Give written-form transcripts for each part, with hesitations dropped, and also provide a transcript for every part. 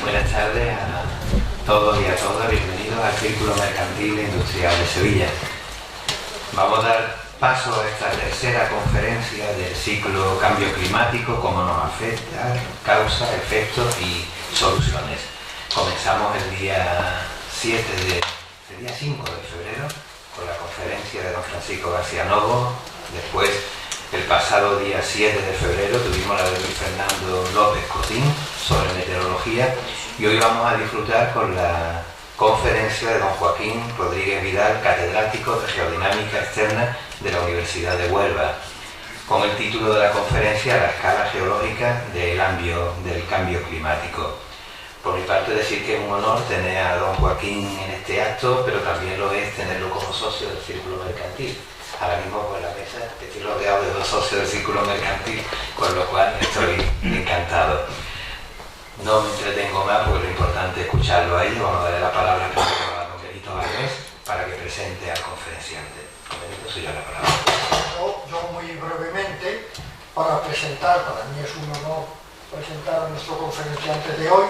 Buenas tardes a todos y a todas, bienvenidos al Círculo Mercantil e Industrial de Sevilla. Vamos a dar paso a esta tercera conferencia del ciclo Cambio Climático, cómo nos afecta, causas, efectos y soluciones. Comenzamos el día 5 de febrero con la conferencia de don Francisco García Novo. Después, el pasado día 7 de febrero, tuvimos la de Luis Fernando López Cotín sobre meteorología, y hoy vamos a disfrutar con la conferencia de don Joaquín Rodríguez Vidal, catedrático de Geodinámica Externa de la Universidad de Huelva, con el título de la conferencia La escala geológica del cambio climático. Por mi parte, decir que es un honor tener a don Joaquín en este acto, pero también lo es tenerlo como socio del Círculo Mercantil. Ahora mismo por la mesa estoy rodeado de dos socios del Círculo Mercantil, con lo cual estoy encantado. No me entretengo más porque lo importante es escucharlo a ellos. Vamos a darle la palabra a don Benito Valdés para que presente al conferenciante. Benito, soy yo la palabra. Yo muy brevemente, para mí es un honor presentar a nuestro conferenciante de hoy.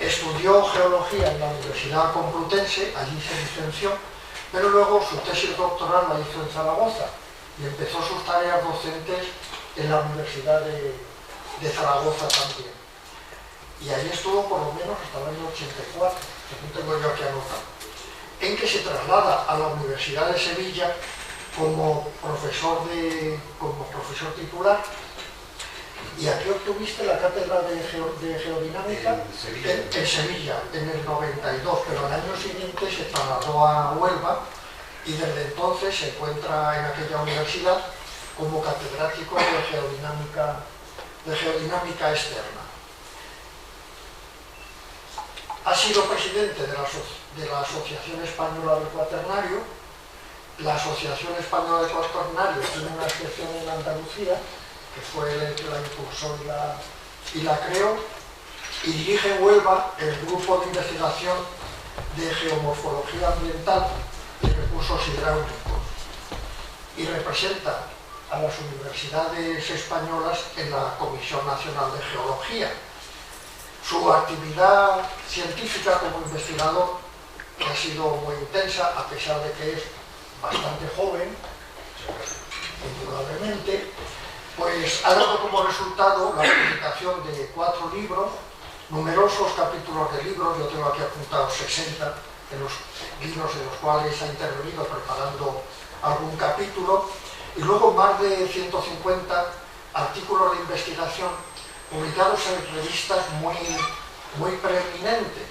Estudió geología en la Universidad Complutense, allí se licenció, pero luego su tesis doctoral la hizo en Zaragoza y empezó sus tareas docentes en la Universidad de Zaragoza también. Y allí estuvo por lo menos hasta el año 84, según tengo yo aquí anotado, en que se traslada a la Universidad de Sevilla como profesor titular. Y aquí obtuviste la cátedra de Geodinámica en Sevilla, en el 92, pero al año siguiente se trasladó a Huelva y desde entonces se encuentra en aquella universidad como catedrático de Geodinámica Externa. Ha sido presidente de la Asociación Española del Cuaternario. La Asociación Española del Cuaternario tiene una sección en Andalucía, que fue el que la impulsó y la creó, y dirige en Huelva el grupo de investigación de geomorfología ambiental y recursos hidráulicos, y representa a las universidades españolas en la Comisión Nacional de Geología. Su actividad científica como investigador ha sido muy intensa, a pesar de que es bastante joven, indudablemente. Pues ha dado como resultado la publicación de 4 libros, numerosos capítulos de libros. Yo tengo aquí apuntados 60 de los libros en los cuales ha intervenido preparando algún capítulo, y luego más de 150 artículos de investigación publicados en revistas muy preeminentes.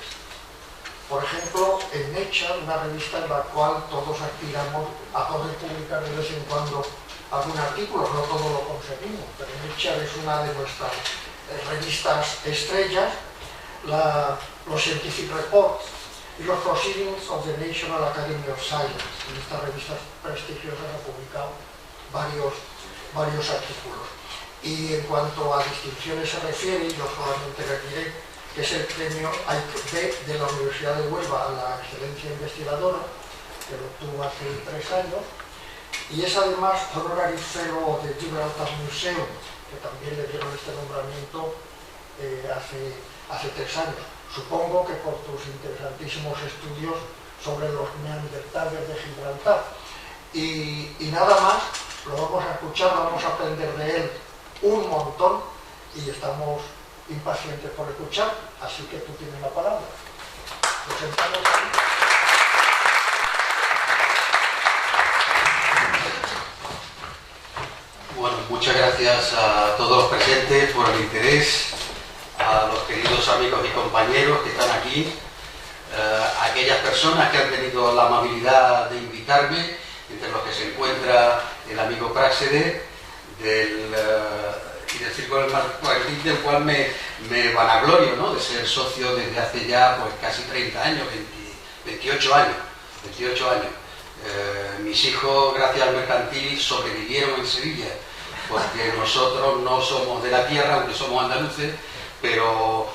Por ejemplo, en Nature, una revista en la cual todos aspiramos a poder publicar de vez en cuando algún artículo, no todo lo conseguimos, pero Nature es una de nuestras revistas estrellas, los Scientific Reports y los Proceedings of the National Academy of Science. En estas revistas prestigiosas ha publicado varios artículos. Y en cuanto a distinciones se refiere, yo solamente les diré que es el premio AIC de la Universidad de Huelva a la excelencia investigadora, que lo obtuvo hace 3 años, y es además honorary fellow de Gibraltar Museum, que también le dieron este nombramiento hace 3 años. Supongo que por tus interesantísimos estudios sobre los neandertales de Gibraltar. Y nada más, lo vamos a escuchar, vamos a aprender de él un montón y estamos impacientes por escuchar, así que tú tienes la palabra. Nos sentamos ahí. Bueno, muchas gracias a todos los presentes por el interés, a los queridos amigos y compañeros que están aquí, a aquellas personas que han tenido la amabilidad de invitarme, entre los que se encuentra el amigo Práxede y del Círculo Mercantil, del cual me vanaglorio, ¿no?, de ser socio desde hace ya pues casi 30 años, 28 años. Mis hijos, gracias al mercantil, sobrevivieron en Sevilla, porque nosotros no somos de la tierra, aunque somos andaluces, pero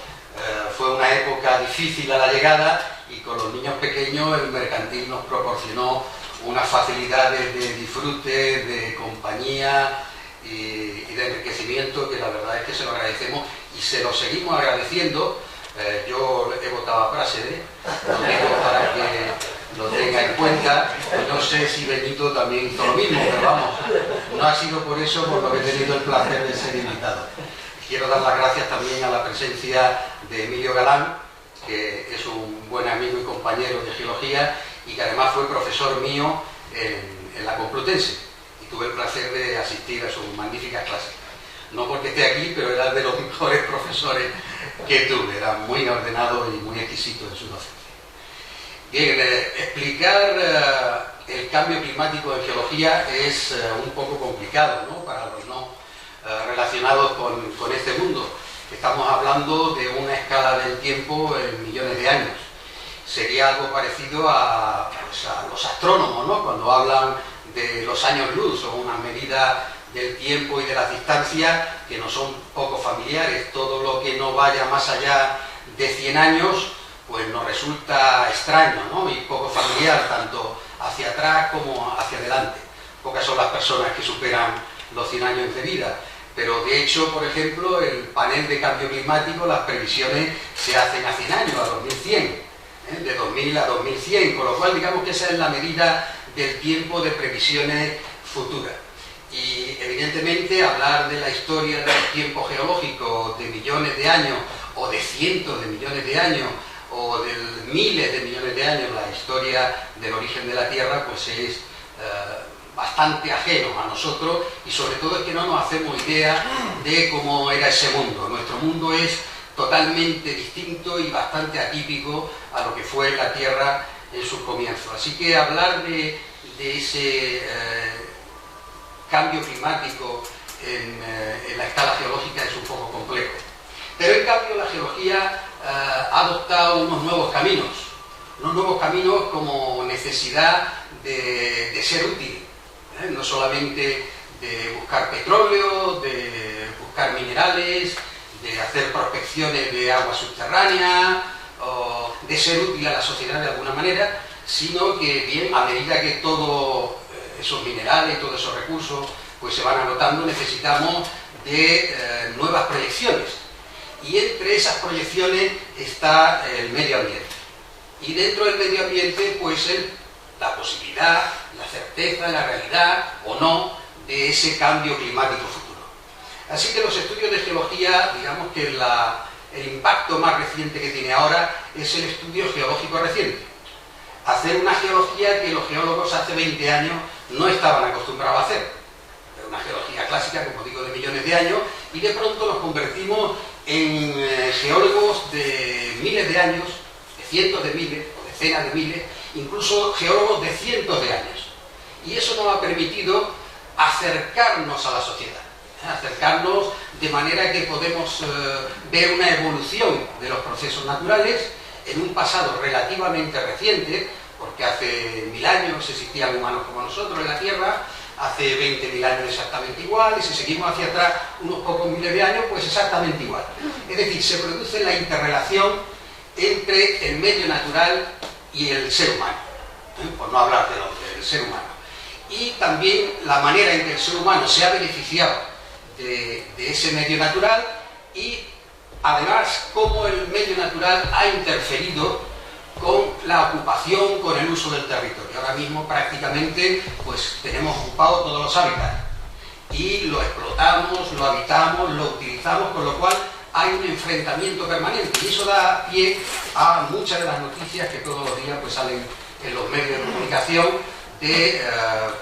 fue una época difícil a la llegada, y con los niños pequeños el mercantil nos proporcionó unas facilidades de disfrute, de compañía, y de enriquecimiento, que la verdad es que se lo agradecemos y se lo seguimos agradeciendo. Yo he votado a Praxedes, lo digo para que lo tenga en cuenta. No sé si Benito también hizo lo mismo, pero vamos, no ha sido por eso por lo que he tenido el placer de ser invitado. Quiero dar las gracias también a la presencia de Emilio Galán, que es un buen amigo y compañero de geología y que además fue profesor mío en la Complutense, y tuve el placer de asistir a sus magníficas clases. No porque esté aquí, pero era de los mejores profesores que tuve, era muy ordenado y muy exquisito en su docencia. Bien, explicar el cambio climático en geología es un poco complicado, ¿no?, para los no relacionados con este mundo. Estamos hablando de una escala del tiempo en millones de años. Sería algo parecido a los astrónomos, ¿no?, cuando hablan de los años luz, o una medida del tiempo y de las distancias que nos son poco familiares. Todo lo que no vaya más allá de 100 años pues nos resulta extraño, ¿no?, y poco familiar, tanto hacia atrás como hacia adelante. Pocas son las personas que superan los 100 años de vida, pero de hecho, por ejemplo, el panel de cambio climático, las previsiones se hacen a 100 años, a 2100, de 2000 a 2100, con lo cual digamos que esa es la medida del tiempo de previsiones futuras. Y evidentemente hablar de la historia del tiempo geológico de millones de años, o de cientos de millones de años, o de miles de millones de años, la historia del origen de la Tierra, pues es bastante ajeno a nosotros, y sobre todo es que no nos hacemos idea de cómo era ese mundo. Nuestro mundo es totalmente distinto y bastante atípico a lo que fue la Tierra en sus comienzos. Así que hablar de ese cambio climático en la escala geológica es un poco complejo. Pero en cambio la geología ha adoptado unos nuevos caminos como necesidad de ser útil, no solamente de buscar petróleo, de buscar minerales, de hacer prospecciones de agua subterránea, o de ser útil a la sociedad de alguna manera, sino que bien, a medida que todos esos minerales, todos esos recursos pues se van agotando, necesitamos de nuevas proyecciones. Y entre esas proyecciones está el medio ambiente. Y dentro del medio ambiente, pues la posibilidad, la certeza, la realidad o no de ese cambio climático futuro. Así que los estudios de geología, digamos que el impacto más reciente que tiene ahora es el estudio geológico reciente. Hacer una geología que los geólogos hace 20 años no estaban acostumbrados a hacer. Una geología clásica, como digo, de millones de años, y de pronto nos convertimos en geólogos de miles de años, de cientos de miles, o decenas de miles, incluso geólogos de cientos de años. Y eso nos ha permitido acercarnos a la sociedad, acercarnos de manera que podemos ver una evolución de los procesos naturales en un pasado relativamente reciente, porque hace 1000 años existían humanos como nosotros en la Tierra, hace 20.000 años exactamente igual, y si seguimos hacia atrás unos pocos miles de años, pues exactamente igual. Es decir, se produce la interrelación entre el medio natural y el ser humano, por no hablar del ser humano. Y también la manera en que el ser humano se ha beneficiado de ese medio natural, y además cómo el medio natural ha interferido con la ocupación, con el uso del territorio. Ahora mismo prácticamente pues tenemos ocupado todos los hábitats y lo explotamos, lo habitamos, lo utilizamos, con lo cual hay un enfrentamiento permanente, y eso da pie a muchas de las noticias que todos los días pues salen en los medios de comunicación de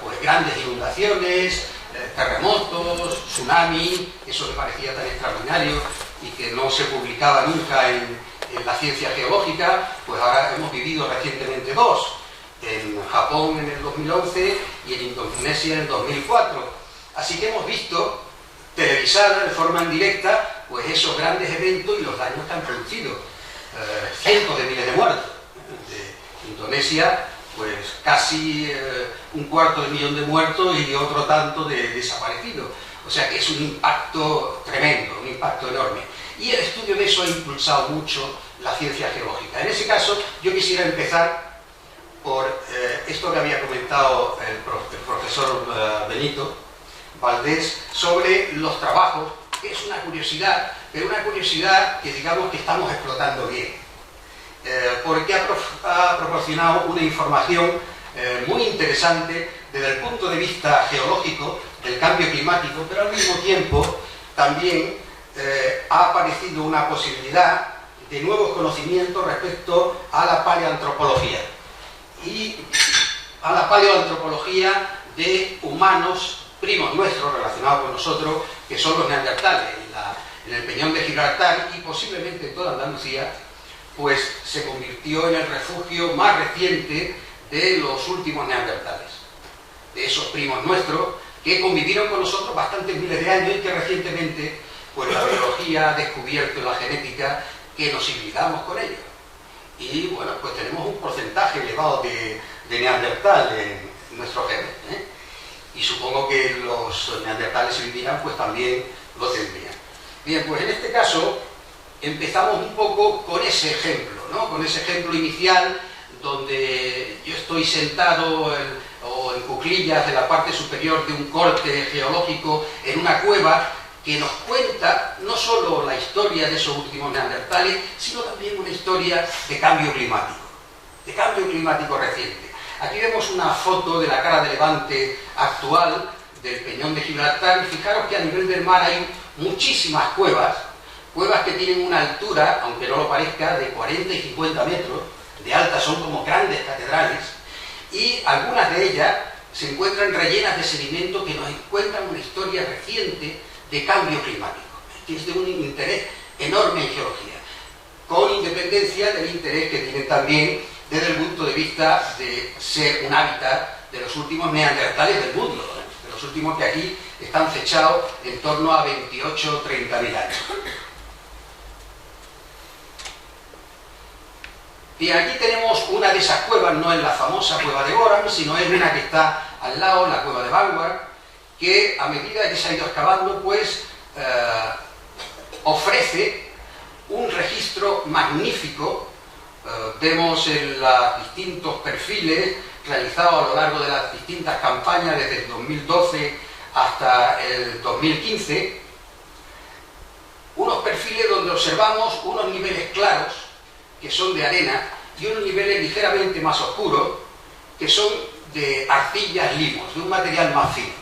pues grandes inundaciones, terremotos, tsunamis. Eso que parecía tan extraordinario y que no se publicaba nunca en la ciencia geológica, pues ahora hemos vivido recientemente dos, en Japón en el 2011 y en Indonesia en el 2004. Así que hemos visto televisada de forma indirecta pues esos grandes eventos y los daños que han producido. Cientos de miles de muertos. De Indonesia, pues casi 250.000 de muertos y otro tanto de desaparecidos. O sea que es un impacto tremendo, un impacto enorme. Y el estudio de eso ha impulsado mucho la ciencia geológica. En ese caso, yo quisiera empezar por esto que había comentado el profesor Benito, Valdés sobre los trabajos, que es una curiosidad, pero una curiosidad que digamos que estamos explotando bien, porque ha proporcionado una información muy interesante desde el punto de vista geológico del cambio climático, pero al mismo tiempo también ha aparecido una posibilidad de nuevos conocimientos respecto a la paleoantropología y a la paleoantropología de humanos primos nuestros relacionados con nosotros, que son los neandertales. En el Peñón de Gibraltar y posiblemente en toda Andalucía, pues se convirtió en el refugio más reciente de los últimos neandertales, de esos primos nuestros que convivieron con nosotros bastantes miles de años y que recientemente pues la biología ha descubierto la genética que nos hibridamos con ellos. Y bueno, pues tenemos un porcentaje elevado de neandertal en nuestros genes, ¿eh? Y supongo que los neandertales si vivieran pues también lo tendrían. Bien, pues en este caso empezamos un poco con ese ejemplo, ¿no? Con ese ejemplo inicial donde yo estoy sentado o en cuclillas de la parte superior de un corte geológico en una cueva que nos cuenta no solo la historia de esos últimos neandertales, sino también una historia de cambio climático reciente. Aquí vemos una foto de la cara de levante actual del Peñón de Gibraltar y fijaros que a nivel del mar hay muchísimas cuevas que tienen una altura, aunque no lo parezca, de 40 y 50 metros de alta, son como grandes catedrales, y algunas de ellas se encuentran rellenas de sedimento que nos cuentan una historia reciente de cambio climático, que es de un interés enorme en geología, con independencia del interés que tienen también desde el punto de vista de ser un hábitat de los últimos neandertales del mundo, de los últimos que aquí están fechados en torno a 28 o 30.000 años. Y aquí tenemos una de esas cuevas, no es la famosa cueva de Gorham, sino es una que está al lado, la cueva de Vanguard, que a medida que se ha ido excavando, pues ofrece un registro magnífico. Vemos en los distintos perfiles realizados a lo largo de las distintas campañas desde el 2012 hasta el 2015, unos perfiles donde observamos unos niveles claros que son de arena y unos niveles ligeramente más oscuros que son de arcillas limos, de un material más fino.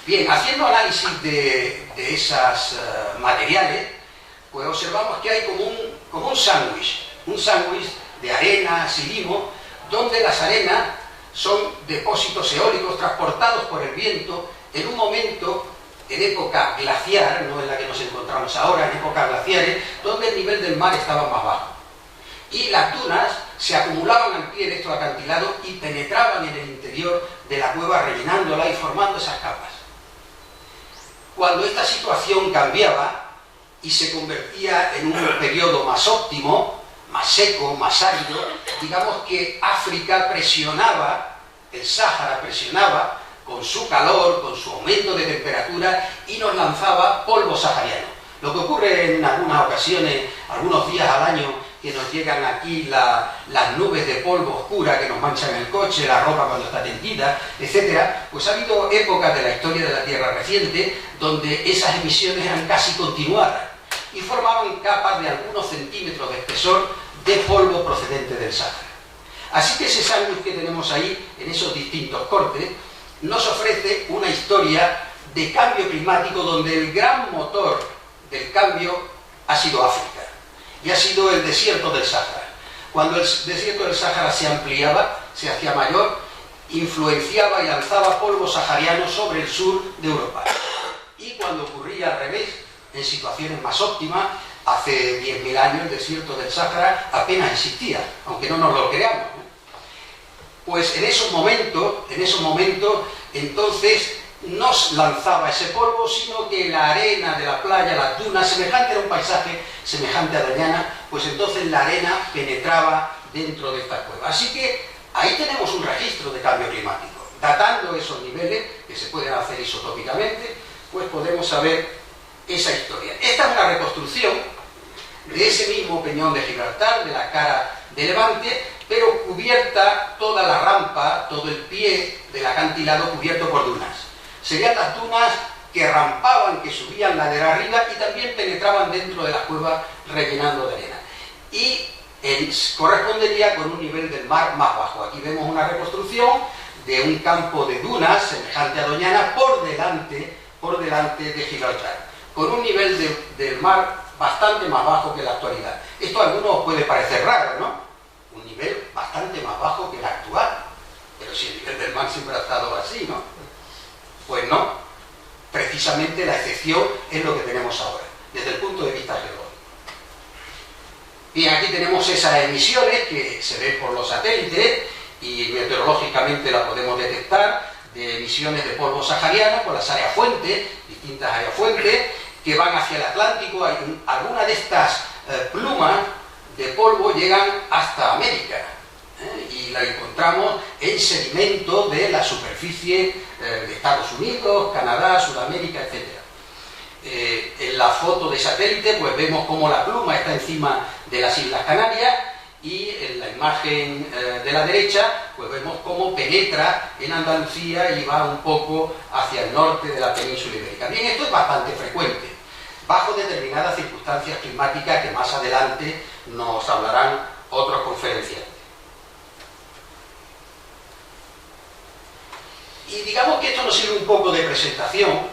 Bien, haciendo análisis de esos materiales, pues observamos que hay como un sándwich de arenas y limo, donde las arenas son depósitos eólicos transportados por el viento en un momento, en época glaciar, no en la que nos encontramos ahora, en épocas glaciares, donde el nivel del mar estaba más bajo. Y las dunas se acumulaban al pie de estos acantilados y penetraban en el interior de la cueva, rellenándola y formando esas capas. Cuando esta situación cambiaba y se convertía en un periodo más óptimo, más seco, más árido, digamos que África presionaba, el Sáhara presionaba con su calor, con su aumento de temperatura y nos lanzaba polvo sahariano. Lo que ocurre en algunas ocasiones, algunos días al año, que nos llegan aquí las nubes de polvo oscura que nos manchan el coche, la ropa cuando está tendida, etc. Pues ha habido épocas de la historia de la Tierra reciente donde esas emisiones eran casi continuadas y formaban capas de algunos centímetros de espesor de polvo procedente del Sáhara. Así que ese sándwich que tenemos ahí, en esos distintos cortes, nos ofrece una historia de cambio climático donde el gran motor del cambio ha sido África y ha sido el desierto del Sáhara. Cuando el desierto del Sáhara se ampliaba, se hacía mayor, influenciaba y lanzaba polvo sahariano sobre el sur de Europa. Y cuando ocurría al revés, en situaciones más óptimas, hace 10.000 años el desierto del Sáhara apenas existía, aunque no nos lo creamos, ¿no? Pues en esos momentos, entonces, no lanzaba ese polvo, sino que la arena de la playa, las dunas, semejante a un paisaje semejante a Doñana, pues entonces la arena penetraba dentro de esta cueva. Así que ahí tenemos un registro de cambio climático. Datando esos niveles, que se pueden hacer isotópicamente, pues podemos saber esa historia. Esta es una reconstrucción de ese mismo Peñón de Gibraltar, de la cara de levante, pero cubierta toda la rampa, todo el pie del acantilado cubierto por dunas. serían las dunas que rampaban, que subían ladera arriba y también penetraban dentro de las cuevas rellenando de arena. Y correspondería con un nivel del mar más bajo. Aquí vemos una reconstrucción de un campo de dunas semejante a Doñana por delante de Gibraltar, con un nivel del mar bastante más bajo que la actualidad. Esto a algunos os puede parecer raro, ¿no? Un nivel bastante más bajo que el actual. Pero si el nivel del mar siempre ha estado así, ¿no? Pues no. Precisamente la excepción es lo que tenemos ahora, desde el punto de vista geológico. Bien, aquí tenemos esas emisiones que se ven por los satélites y meteorológicamente la podemos detectar, de emisiones de polvo sahariano por las áreas fuentes, distintas áreas fuentes, que van hacia el Atlántico. Algunas de estas plumas de polvo llegan hasta América, y la encontramos en sedimento de la superficie de Estados Unidos, Canadá, Sudamérica, etc. En la foto de satélite pues vemos cómo la pluma está encima de las Islas Canarias, y en la imagen de la derecha pues vemos cómo penetra en Andalucía y va un poco hacia el norte de la península ibérica. Bien, esto es bastante frecuente, bajo determinadas circunstancias climáticas que más adelante nos hablarán otros conferenciantes. Y digamos que esto nos sirve un poco de presentación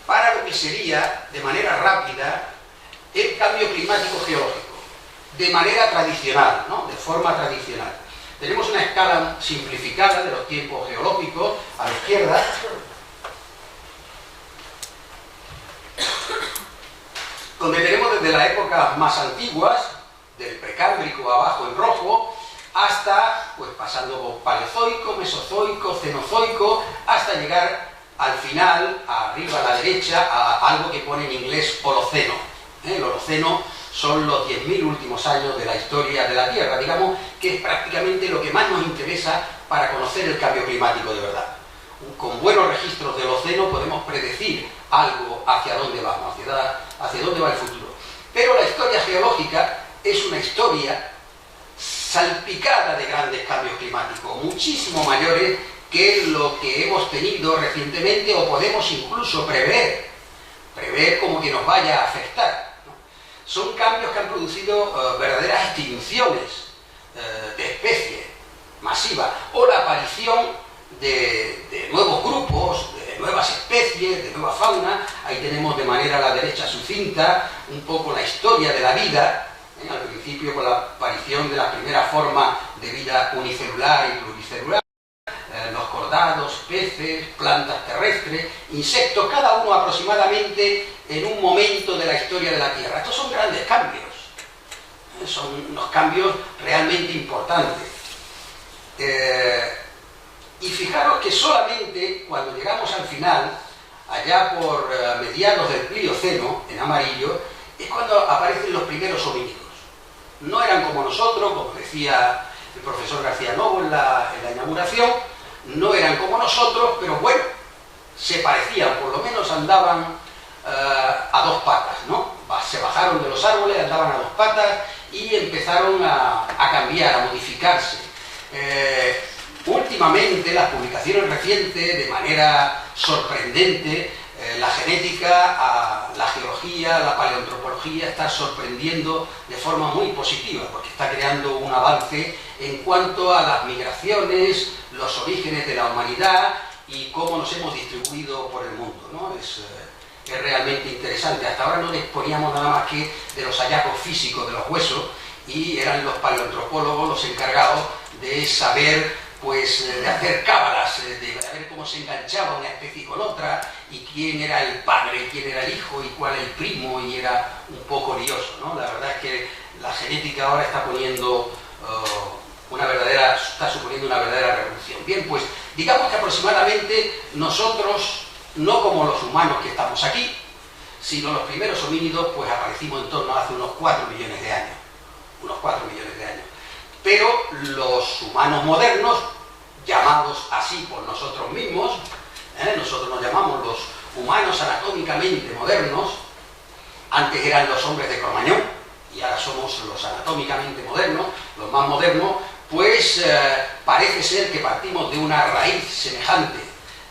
para lo que sería, de manera rápida, el cambio climático geológico, de manera tradicional, ¿no? De forma tradicional. Tenemos una escala simplificada de los tiempos geológicos a la izquierda, donde tenemos desde las épocas más antiguas, del Precámbrico abajo en rojo, hasta, pues pasando por Paleozoico, Mesozoico, Cenozoico, hasta llegar al final, arriba a la derecha, a algo que pone en inglés Holoceno. El Holoceno son los 10.000 últimos años de la historia de la Tierra, digamos que es prácticamente lo que más nos interesa para conocer el cambio climático de verdad. Con buenos registros del Holoceno podemos predecir algo hacia dónde vamos, hacia dónde va el futuro. Pero la historia geológica es una historia salpicada de grandes cambios climáticos, muchísimo mayores que lo que hemos tenido recientemente o podemos incluso prever como que nos vaya a afectar, ¿no? Son cambios que han producido verdaderas extinciones de especies masivas, o la aparición de nuevos grupos, de nuevas especies, de nueva fauna. Ahí tenemos de manera a la derecha sucinta un poco la historia de la vida, al principio con la aparición de la primera forma de vida unicelular y pluricelular, los cordados, peces, plantas terrestres, insectos, cada uno aproximadamente en un momento de la historia de la Tierra. Estos son grandes cambios, son unos cambios realmente importantes. Y fijaros que solamente cuando llegamos al final, allá por mediados del Plioceno, en amarillo, es cuando aparecen los primeros homínidos. No eran como nosotros, como decía el profesor García Novo en la inauguración, no eran como nosotros, pero bueno, se parecían, por lo menos andaban a dos patas, ¿no? Se bajaron de los árboles, andaban a dos patas y empezaron a cambiar, a modificarse. Últimamente, las publicaciones recientes, de manera sorprendente, la genética, la geología, la paleoantropología está sorprendiendo de forma muy positiva, porque está creando un avance en cuanto a las migraciones, los orígenes de la humanidad y cómo nos hemos distribuido por el mundo, ¿no? Es realmente interesante. Hasta ahora no disponíamos nada más que de los hallazgos físicos de los huesos, y eran los paleoantropólogos los encargados de saber, pues, de hacer cábalas, de ver cómo se enganchaba una especie con otra, y quién era el padre, quién era el hijo, y cuál el primo, y era un poco lioso, ¿no? La verdad es que la genética ahora está suponiendo una verdadera revolución. Bien, pues, digamos que aproximadamente nosotros, no como los humanos que estamos aquí, sino los primeros homínidos, pues aparecimos en torno a hace unos 4 millones de años. Unos 4 millones de años. Pero los humanos modernos, llamados así por nosotros mismos, nosotros nos llamamos los humanos anatómicamente modernos, antes eran los hombres de Cro-Magnon y ahora somos los anatómicamente modernos, los más modernos, pues parece ser que partimos de una raíz semejante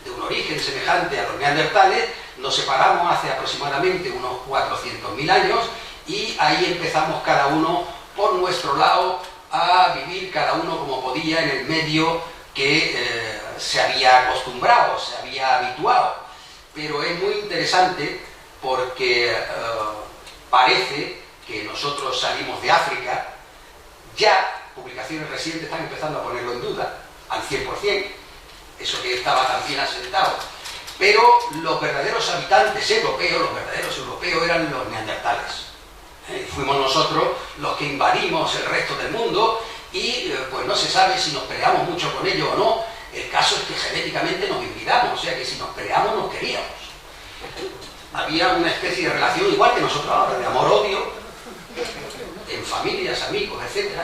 de un origen semejante a los neandertales, nos separamos hace aproximadamente unos 400.000 años y ahí empezamos cada uno por nuestro lado a vivir cada uno como podía en el medio que se había acostumbrado, se había habituado. Pero es muy interesante porque parece que nosotros salimos de África, ya publicaciones recientes están empezando a ponerlo en duda, al 100%, eso que estaba tan bien asentado. Pero los verdaderos habitantes europeos, eran los neandertales. Fuimos nosotros los que invadimos el resto del mundo y pues no se sabe si nos peleamos mucho con ellos o no. El caso es que genéticamente nos hibridamos, o sea que si nos peleamos nos queríamos. Había una especie de relación igual que nosotros ahora, de amor-odio, en familias, amigos, etc.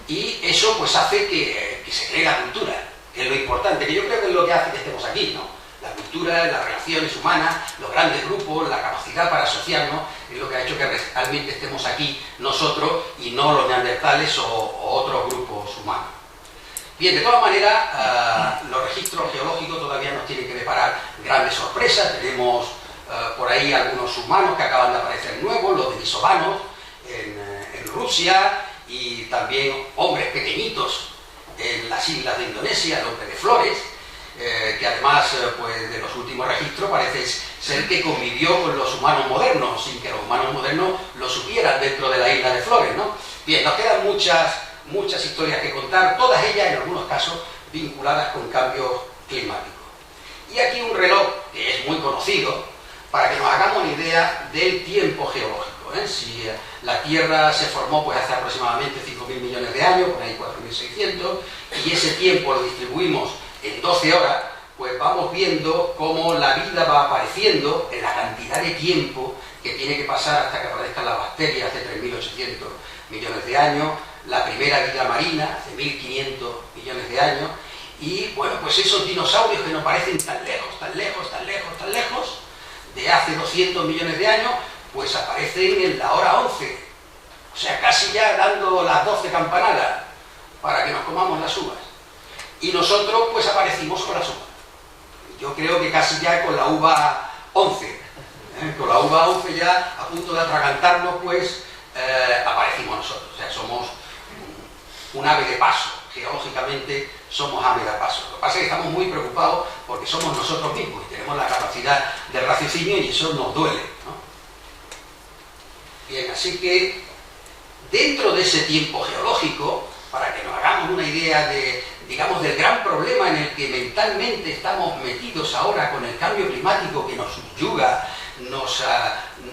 Y eso pues hace que se cree la cultura, que es lo importante, que yo creo que es lo que hace que estemos aquí, ¿no? La cultura, las relaciones humanas, los grandes grupos, la capacidad para asociarnos, es lo que ha hecho que realmente estemos aquí nosotros y no los neandertales o otros grupos humanos. Bien, de todas maneras, los registros geológicos todavía nos tienen que deparar grandes sorpresas. Tenemos por ahí algunos humanos que acaban de aparecer nuevos, los denisovanos en Rusia, y también hombres pequeñitos en las islas de Indonesia, el hombre de Flores, que además pues, de los últimos registros parece ser que convivió con los humanos modernos, sin que los humanos modernos lo supieran dentro de la isla de Flores, ¿no? Bien, nos quedan muchas historias que contar, todas ellas en algunos casos vinculadas con cambios climáticos. Y aquí un reloj que es muy conocido, para que nos hagamos una idea del tiempo geológico. Si la Tierra se formó pues hace aproximadamente 5.000 millones de años, por ahí 4.600, y ese tiempo lo distribuimos en 12 horas, pues vamos viendo cómo la vida va apareciendo en la cantidad de tiempo que tiene que pasar hasta que aparezcan las bacterias de 3.800 millones de años, la primera vida marina de 1.500 millones de años, y bueno, pues esos dinosaurios que nos parecen tan lejos, de hace 200 millones de años, pues aparecen en la hora 11, o sea, casi ya dando las 12 campanadas para que nos comamos las uvas. Y nosotros pues aparecimos con las uvas. Yo creo que casi ya con la uva 11, con la uva 11 ya a punto de atragantarnos, pues aparecimos nosotros. O sea, somos un ave de paso, geológicamente somos ave de paso. Lo que pasa es que estamos muy preocupados porque somos nosotros mismos y tenemos la capacidad de raciocinio y eso nos duele, ¿no? Bien, así que dentro de ese tiempo geológico, para que nos hagamos una idea de, digamos, del gran problema en el que mentalmente estamos metidos ahora con el cambio climático que nos subyuga,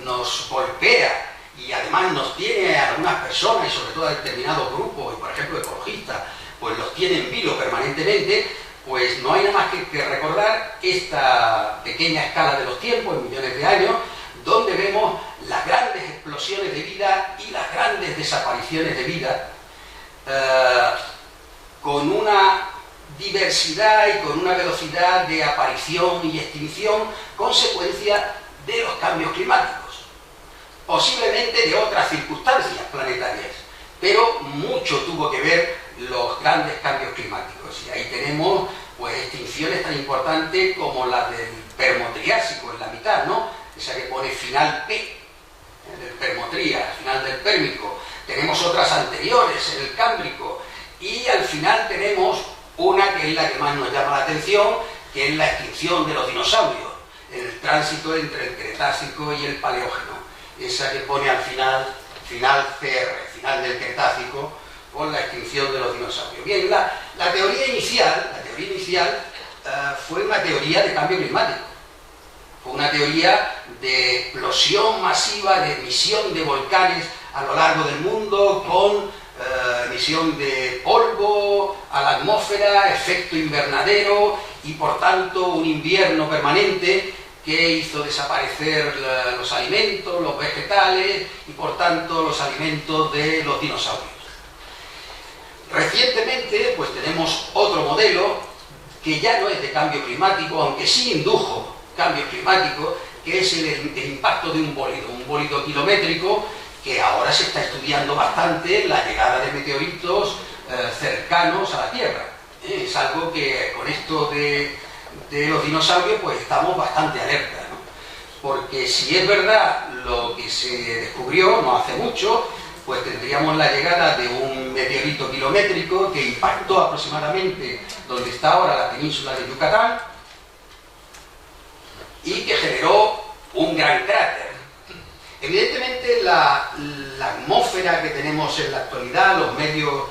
nos golpea y además nos tiene a algunas personas y sobre todo a determinados grupos, y por ejemplo ecologistas, pues los tiene en vilo permanentemente, pues no hay nada más que recordar esta pequeña escala de los tiempos, en millones de años, donde vemos las grandes explosiones de vida y las grandes desapariciones de vida, con una diversidad y con una velocidad de aparición y extinción consecuencia de los cambios climáticos, posiblemente de otras circunstancias planetarias, pero mucho tuvo que ver los grandes cambios climáticos, y ahí tenemos pues extinciones tan importantes como la del Permo-Triásico en la mitad, ¿no? Esa que pone final P, del Permotrías, final del Pérmico. Tenemos otras anteriores, en el Cámbrico, y al final tenemos una que es la que más nos llama la atención, que es la extinción de los dinosaurios, el tránsito entre el Cretácico y el Paleógeno. Esa que pone al final CR, final del Cretácico, con la extinción de los dinosaurios. Bien, la teoría inicial fue una teoría de cambio climático. Fue una teoría de explosión masiva, de emisión de volcanes a lo largo del mundo, con emisión de polvo a la atmósfera, efecto invernadero y por tanto un invierno permanente que hizo desaparecer los alimentos, los vegetales y por tanto los alimentos de los dinosaurios. Recientemente pues tenemos otro modelo que ya no es de cambio climático, aunque sí indujo cambio climático, que es el impacto de un bólido kilométrico, que ahora se está estudiando bastante la llegada de meteoritos cercanos a la Tierra. Es algo que con esto de de los dinosaurios, pues estamos bastante alerta, ¿no? Porque si es verdad lo que se descubrió no hace mucho, pues tendríamos la llegada de un meteorito kilométrico que impactó aproximadamente donde está ahora la península de Yucatán y que generó un gran cráter. Evidentemente la atmósfera que tenemos en la actualidad, los medios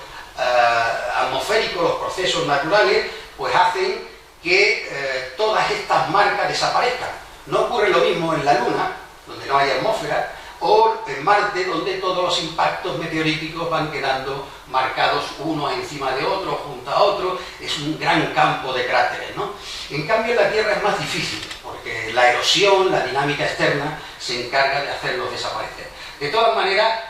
atmosféricos, los procesos naturales, pues hacen que todas estas marcas desaparezcan. No ocurre lo mismo en la Luna, donde no hay atmósfera, o en Marte, donde todos los impactos meteoríticos van quedando marcados uno encima de otro, junto a otro. Es un gran campo de cráteres, ¿no? En cambio, en la Tierra es más difícil, porque la erosión, la dinámica externa, se encarga de hacerlos desaparecer. De todas maneras,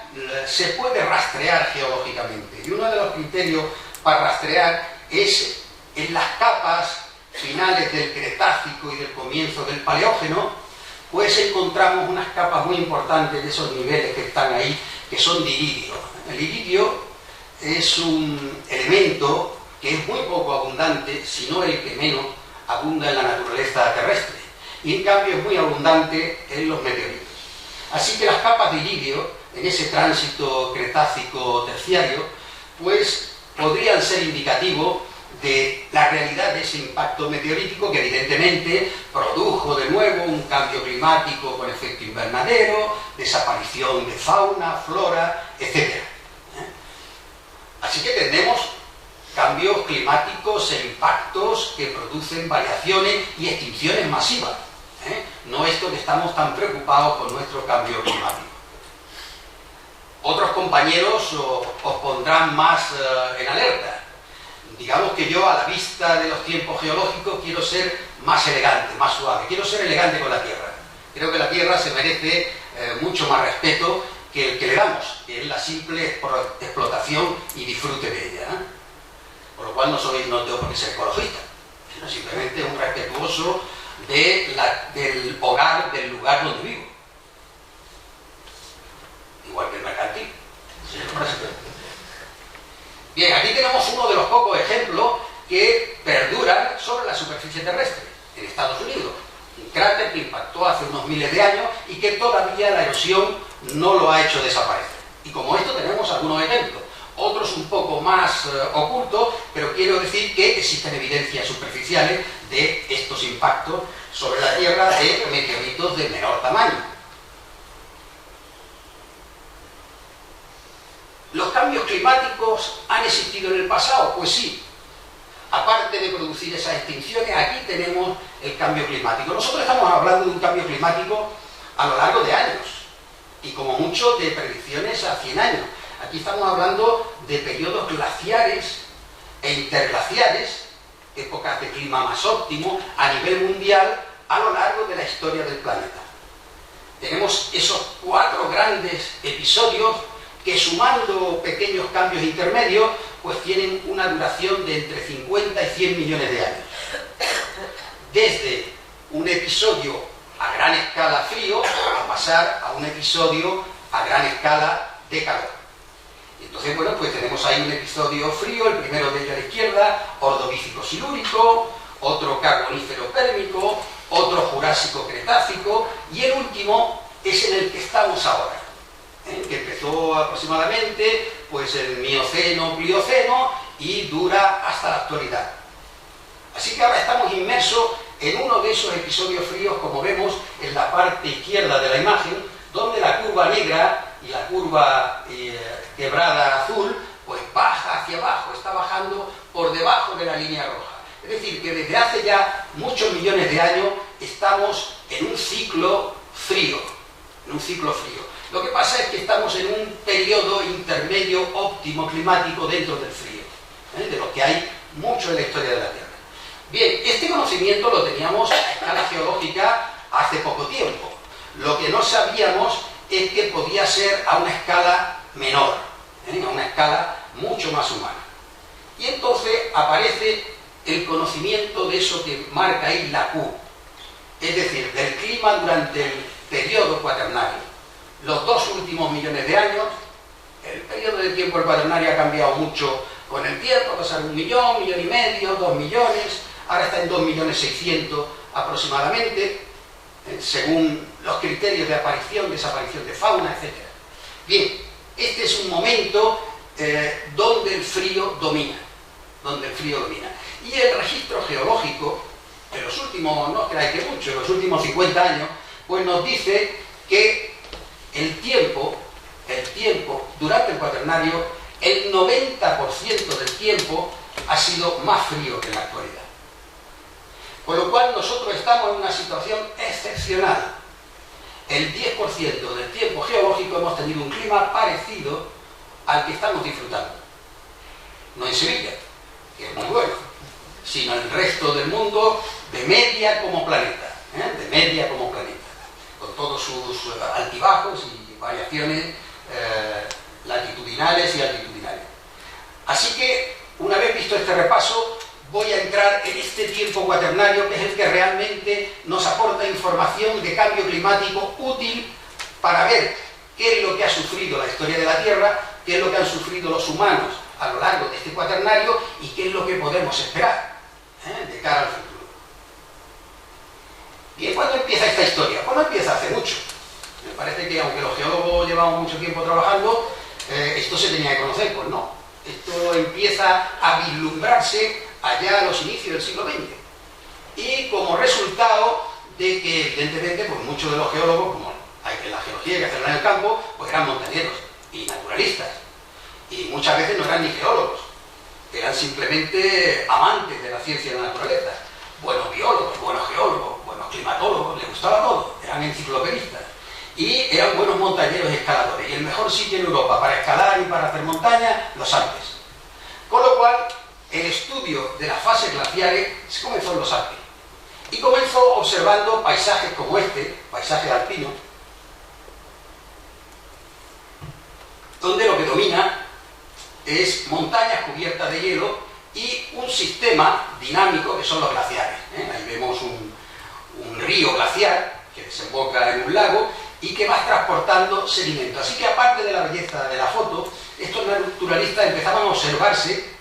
se puede rastrear geológicamente, y uno de los criterios para rastrear es en las capas finales del Cretácico y del comienzo del Paleógeno, pues encontramos unas capas muy importantes de esos niveles que están ahí, que son de iridio. El iridio es un elemento que es muy poco abundante, si no el que menos abunda en la naturaleza terrestre, y en cambio es muy abundante en los meteoritos. Así que las capas de iridio, en ese tránsito Cretácico terciario, pues podrían ser indicativos de la realidad de ese impacto meteorítico que evidentemente produjo de nuevo un cambio climático con efecto invernadero, desaparición de fauna, flora, etc. Así que tenemos cambios climáticos e impactos que producen variaciones y extinciones masivas. No esto que estamos tan preocupados con nuestro cambio climático. Otros compañeros os pondrán más en alerta. Digamos que yo, a la vista de los tiempos geológicos, quiero ser más elegante, más suave. Quiero ser elegante con la Tierra. Creo que la Tierra se merece mucho más respeto que el que le damos, que es la simple explotación y disfrute de ella. Por lo cual no tengo por qué ser ecologista, sino simplemente un respetuoso del hogar, del lugar donde vivo. Igual que el mercantil. Bien, aquí tenemos uno de los pocos ejemplos que perduran sobre la superficie terrestre, en Estados Unidos. Un cráter que impactó hace unos miles de años y que todavía la erosión no lo ha hecho desaparecer. Y como esto tenemos algunos ejemplos, otros un poco más ocultos, pero quiero decir que existen evidencias superficiales de estos impactos sobre la Tierra de meteoritos de menor tamaño. ¿Los cambios climáticos han existido en el pasado? Pues sí. Aparte de producir esas extinciones, aquí tenemos el cambio climático. Nosotros estamos hablando de un cambio climático a lo largo de años, y como mucho de predicciones a 100 años. Aquí estamos hablando de periodos glaciares e interglaciares, épocas de clima más óptimo a nivel mundial a lo largo de la historia del planeta. Tenemos esos 4 grandes episodios que, sumando pequeños cambios intermedios, pues tienen una duración de entre 50 y 100 millones de años. Desde un episodio a gran escala frío a pasar a un episodio a gran escala de calor. Entonces, bueno, pues tenemos ahí un episodio frío, el primero de ellos a la izquierda, Ordovícico silúrico, otro Carbonífero pérmico, otro Jurásico cretácico, y el último es en el que estamos ahora, que empezó aproximadamente pues el Mioceno, Plioceno, y dura hasta la actualidad. Así que ahora estamos inmersos en uno de esos episodios fríos, como vemos en la parte izquierda de la imagen, donde la curva negra y la curva quebrada azul pues baja hacia abajo, está bajando por debajo de la línea roja. Es decir, que desde hace ya muchos millones de años estamos en un ciclo frío, Lo que pasa es que estamos en un periodo intermedio óptimo climático dentro del frío, de lo que hay mucho en la historia de la Tierra. Bien, este conocimiento lo teníamos a escala geológica hace poco tiempo. Lo que no sabíamos es que podía ser a una escala menor, a una escala mucho más humana. Y entonces aparece el conocimiento de eso que marca ahí la Q, es decir, del clima durante el periodo cuaternario. Los 2 últimos millones de años, el periodo de tiempo del cuaternario ha cambiado mucho con el tiempo, pasaron 1 millón, 1,5 millones, 2 millones, ahora está en 2.600.000 aproximadamente, según los criterios de aparición, desaparición de fauna, etc. Bien, este es un momento donde el frío domina, y el registro geológico de los últimos, no creáis que mucho, los últimos 50 años, pues nos dice que el tiempo durante el Cuaternario, el 90% del tiempo ha sido más frío que en la actualidad. Con lo cual nosotros estamos en una situación excepcional. El 10% del tiempo geológico hemos tenido un clima parecido al que estamos disfrutando. No en Sevilla, que es muy bueno, sino en el resto del mundo de media como planeta, con todos sus altibajos y variaciones latitudinales y altitudinales. Así que, una vez visto este repaso, voy a entrar en este tiempo cuaternario, que es el que realmente nos aporta información de cambio climático útil para ver qué es lo que ha sufrido la historia de la Tierra, qué es lo que han sufrido los humanos a lo largo de este cuaternario y qué es lo que podemos esperar de cara al futuro. Bien, ¿cuándo empieza esta historia? Pues no empieza hace mucho. Me parece que, aunque los geólogos llevamos mucho tiempo trabajando, esto se tenía que conocer. Pues no. Esto empieza a vislumbrarse allá a los inicios del siglo XX. Y como resultado de que, evidentemente, pues muchos de los geólogos, como hay en la geología que hacerla en el campo, pues eran montañeros y naturalistas. Y muchas veces no eran ni geólogos, eran simplemente amantes de la ciencia y la naturaleza. Buenos biólogos, buenos geólogos, buenos climatólogos, les gustaba todo, eran enciclopedistas. Y eran buenos montañeros y escaladores. Y el mejor sitio en Europa para escalar y para hacer montaña, los Alpes. Con lo cual, el estudio de las fases glaciares se comenzó en los Alpes. Y comenzó observando paisajes como este, paisajes alpinos, donde lo que domina es montañas cubiertas de hielo y un sistema dinámico que son los glaciares. Ahí vemos un río glaciar que desemboca en un lago y que va transportando sedimento. Así que, aparte de la belleza de la foto, estos naturalistas empezaban a observarse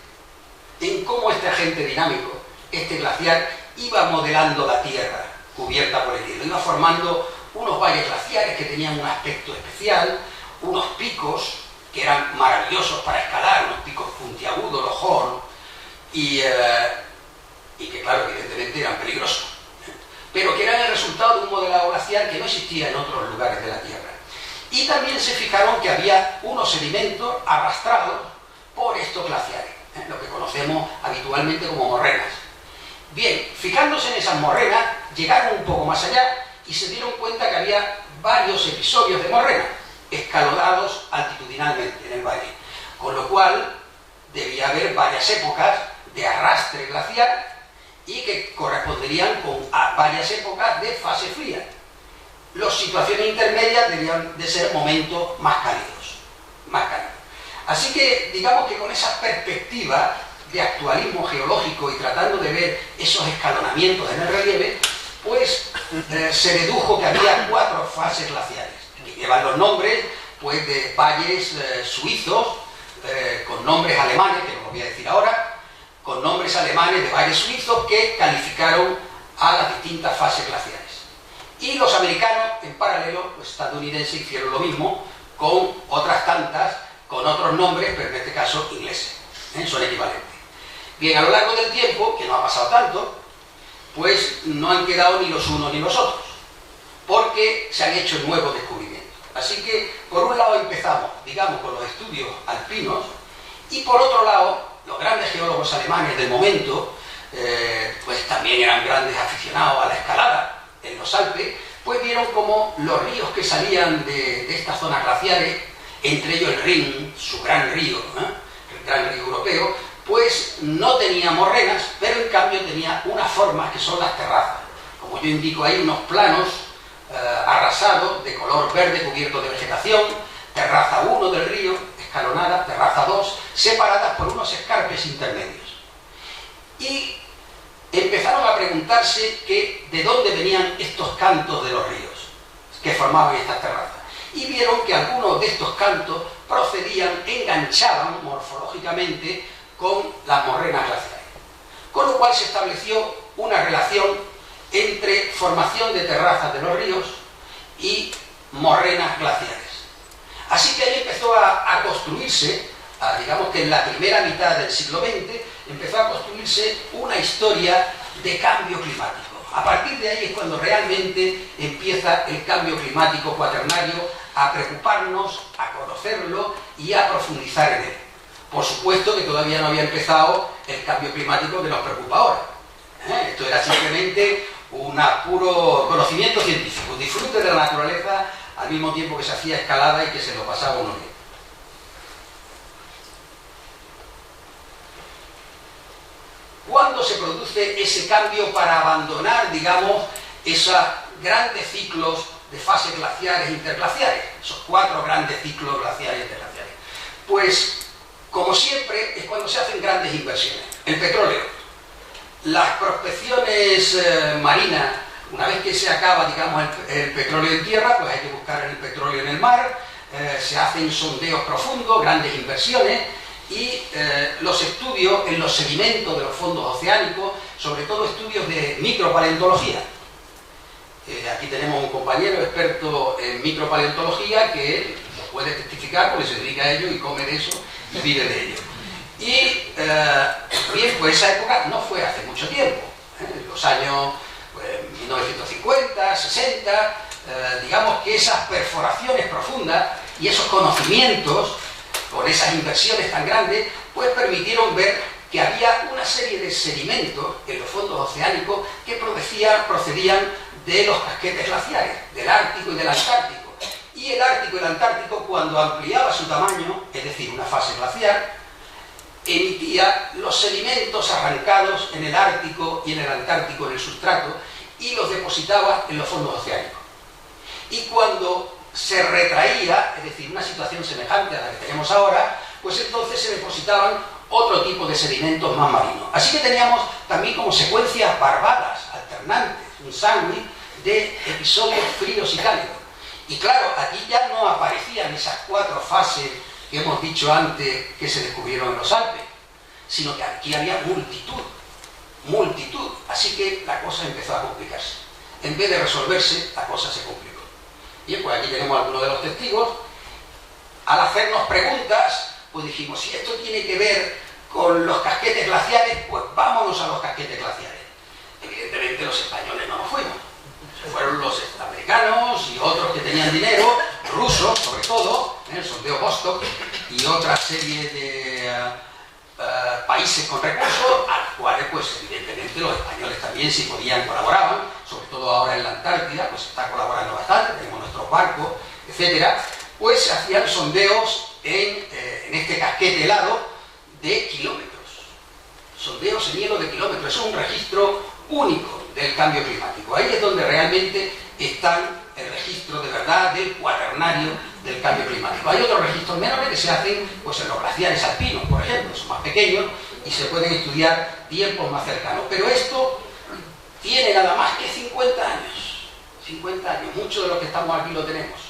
en cómo este agente dinámico, este glaciar, iba modelando la Tierra cubierta por el hielo, iba formando unos valles glaciares que tenían un aspecto especial, unos picos que eran maravillosos para escalar, unos picos puntiagudos, los Horn, y que, claro, evidentemente eran peligrosos, pero que eran el resultado de un modelado glaciar que no existía en otros lugares de la Tierra. Y también se fijaron que había unos sedimentos arrastrados por estos glaciares, lo que conocemos habitualmente como morrenas. Bien, fijándose en esas morrenas, llegaron un poco más allá y se dieron cuenta que había varios episodios de morrenas escalonados altitudinalmente en el valle, con lo cual debía haber varias épocas de arrastre glaciar y que corresponderían con varias épocas de fase fría. Las situaciones intermedias debían de ser momentos más cálidos, Así que, digamos que con esa perspectiva de actualismo geológico y tratando de ver esos escalonamientos en el relieve, pues se dedujo que había 4 fases glaciares, que llevan los nombres pues de valles suizos, con nombres alemanes, que no los voy a decir ahora, con nombres alemanes de valles suizos que calificaron a las distintas fases glaciares. Y los americanos, en paralelo, los estadounidenses, hicieron lo mismo con otras tantas, con otros nombres, pero en este caso ingleses, son equivalentes. Bien, a lo largo del tiempo, que no ha pasado tanto, pues no han quedado ni los unos ni los otros, porque se han hecho nuevos descubrimientos. Así que, por un lado empezamos, digamos, con los estudios alpinos, y por otro lado, los grandes geólogos alemanes del momento, pues también eran grandes aficionados a la escalada en los Alpes, pues vieron como los ríos que salían de estas zonas glaciares, entre ellos el Rin, su gran río, el gran río europeo, pues no tenía morrenas, pero en cambio tenía unas formas que son las terrazas. Como yo indico ahí, unos planos arrasados de color verde cubiertos de vegetación, terraza 1 del río, escalonada, terraza 2, separadas por unos escarpes intermedios. Y empezaron a preguntarse que de dónde venían estos cantos de los ríos que formaban estas terrazas. Y vieron que algunos de estos cantos procedían, enganchaban morfológicamente con las morrenas glaciares. con lo cual se estableció una relación entre formación de terrazas de los ríos y morrenas glaciares. Así que ahí empezó a construirse, digamos que en la primera mitad del siglo XX, empezó a construirse una historia de cambio climático. A partir de ahí es cuando realmente empieza el cambio climático cuaternario a preocuparnos, a conocerlo y a profundizar en él. Por supuesto que todavía no había empezado el cambio climático que nos preocupa ahora. Esto era simplemente un puro conocimiento científico, disfrute de la naturaleza al mismo tiempo que se hacía escalada y que se lo pasaba uno bien. ¿Cuándo se produce ese cambio para abandonar, digamos, esos grandes ciclos de fases glaciares e interglaciares? Esos 4 grandes ciclos glaciares e interglaciares. Pues, como siempre, es cuando se hacen grandes inversiones. El petróleo. Las prospecciones marinas, una vez que se acaba, digamos, el petróleo en tierra, pues hay que buscar el petróleo en el mar, se hacen sondeos profundos, grandes inversiones, y los estudios en los sedimentos de los fondos oceánicos, sobre todo estudios de micropaleontología. Aquí tenemos un compañero experto en micropaleontología que lo puede testificar porque se dedica a ello y come de eso y vive de ello. Y bien, pues esa época no fue hace mucho tiempo, en los años 1950, 60, digamos que esas perforaciones profundas y esos conocimientos con esas inversiones tan grandes, pues permitieron ver que había una serie de sedimentos en los fondos oceánicos que procedían de los casquetes glaciares, del Ártico y del Antártico. Y el Ártico y el Antártico, cuando ampliaba su tamaño, es decir, una fase glaciar, emitía los sedimentos arrancados en el Ártico y en el Antártico en el sustrato y los depositaba en los fondos oceánicos. Y cuando se retraía, es decir, una situación semejante a la que tenemos ahora, pues entonces se depositaban otro tipo de sedimentos más marinos. Así que teníamos también como secuencias barbadas, alternantes, un sándwich de episodios fríos y cálidos. Y claro, aquí ya no aparecían esas 4 fases que hemos dicho antes que se descubrieron en los Alpes, sino que aquí había multitud. Así que la cosa empezó a complicarse. En vez de resolverse, la cosa se complicó. Bien, pues aquí tenemos algunos de los testigos. Al hacernos preguntas, pues dijimos, si esto tiene que ver con los casquetes glaciares, pues vámonos a los casquetes glaciares. Evidentemente los españoles no nos fuimos. Se fueron los americanos y otros que tenían dinero, rusos sobre todo, el sondeo Vostok y otra serie de países con recursos, a los cuales pues evidentemente los españoles también, si podían, colaboraban, sobre todo ahora en la Antártida, pues se está colaborando bastante, tenemos nuestros barcos, etcétera, pues se hacían sondeos en este casquete helado de kilómetros. Sondeos en hielo de kilómetros, es un registro único del cambio climático. Ahí es donde realmente están el registro de verdad del cuaternario del cambio climático. Hay otros registros menores que se hacen pues, en los glaciares alpinos, por ejemplo, son más pequeños y se pueden estudiar tiempos más cercanos. Pero esto tiene nada más que 50 años. 50 años, mucho de lo que estamos aquí lo tenemos.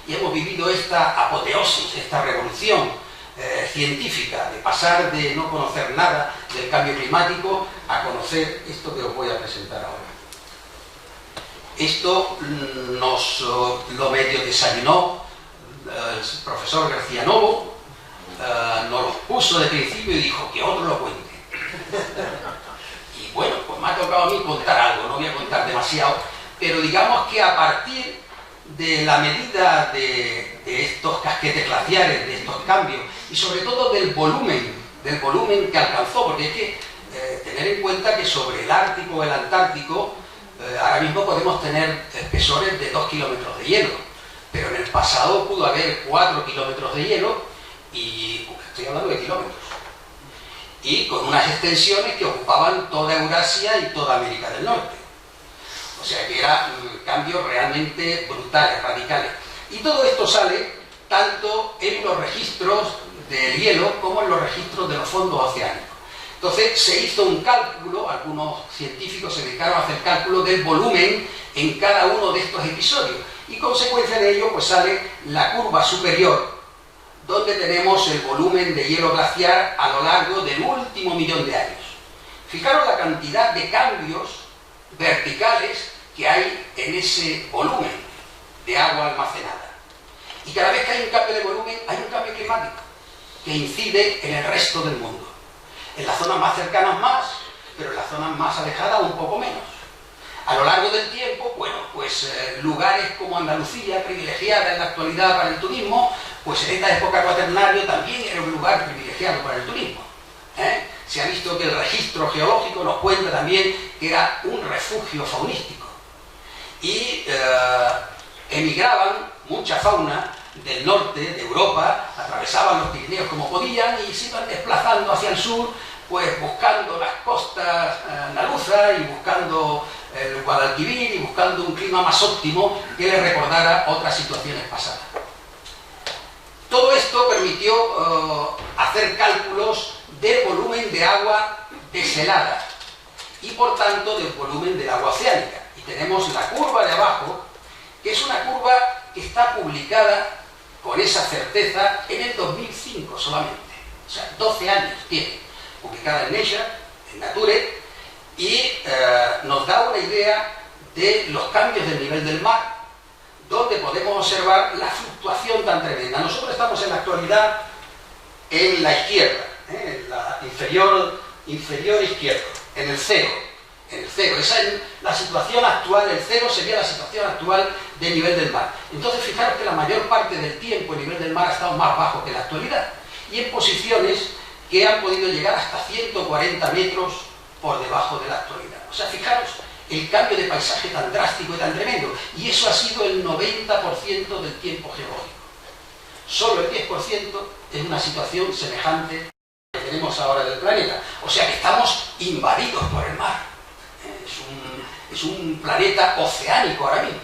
Y hemos vivido esta apoteosis, esta revolución científica, de pasar de no conocer nada del cambio climático a conocer esto que os voy a presentar ahora. Esto lo medio desayunó el profesor García Novo, nos lo puso de principio y dijo que otro lo cuente. Y bueno, pues me ha tocado a mí contar algo, no voy a contar demasiado, pero digamos que a partir de la medida de estos casquetes glaciares, de estos cambios, y sobre todo del volumen que alcanzó, porque es que tener en cuenta que sobre el Ártico o el Antártico ahora mismo podemos tener espesores de 2 kilómetros de hielo, pero en el pasado pudo haber 4 kilómetros de hielo, y estoy hablando de kilómetros, y con unas extensiones que ocupaban toda Eurasia y toda América del Norte. O sea que eran cambios realmente brutales, radicales. Y todo esto sale tanto en los registros del hielo como en los registros de los fondos oceánicos. Entonces se hizo un cálculo, algunos científicos se dedicaron a hacer cálculo del volumen en cada uno de estos episodios. Y consecuencia de ello pues sale la curva superior, donde tenemos el volumen de hielo glaciar a lo largo del último millón de años. Fijaros la cantidad de cambios verticales que hay en ese volumen de agua almacenada. Y cada vez que hay un cambio de volumen, hay un cambio climático que incide en el resto del mundo. En las zonas más cercanas más, pero en las zonas más alejadas un poco menos. A lo largo del tiempo, bueno, pues lugares como Andalucía, privilegiada en la actualidad para el turismo, pues en esta época cuaternario también era un lugar privilegiado para el turismo. Se ha visto que el registro geológico nos cuenta también que era un refugio faunístico. Y emigraban mucha fauna del norte, de Europa, atravesaban los Pirineos como podían y se iban desplazando hacia el sur, pues buscando las costas andaluzas y buscando el Guadalquivir y buscando un clima más óptimo que les recordara otras situaciones pasadas. Todo esto permitió hacer cálculos del volumen de agua deshelada y por tanto del volumen del agua oceánica. Y tenemos la curva de abajo, que es una curva que está publicada con esa certeza en el 2005 solamente. O sea, 12 años tiene, publicada en Nature, en Nature, y nos da una idea de los cambios del nivel del mar, donde podemos observar la fluctuación tan tremenda. Nosotros estamos en la actualidad en la izquierda, en la inferior izquierda, en el cero. Esa es la situación actual, el cero sería la situación actual del nivel del mar. Entonces fijaros que la mayor parte del tiempo el nivel del mar ha estado más bajo que en la actualidad y en posiciones que han podido llegar hasta 140 metros por debajo de la actualidad. O sea, fijaros el cambio de paisaje tan drástico y tan tremendo, y eso ha sido el 90% del tiempo geológico. Solo el 10% es una situación semejante a la que tenemos ahora del planeta. O sea que estamos invadidos por el mar. Es un planeta oceánico ahora mismo.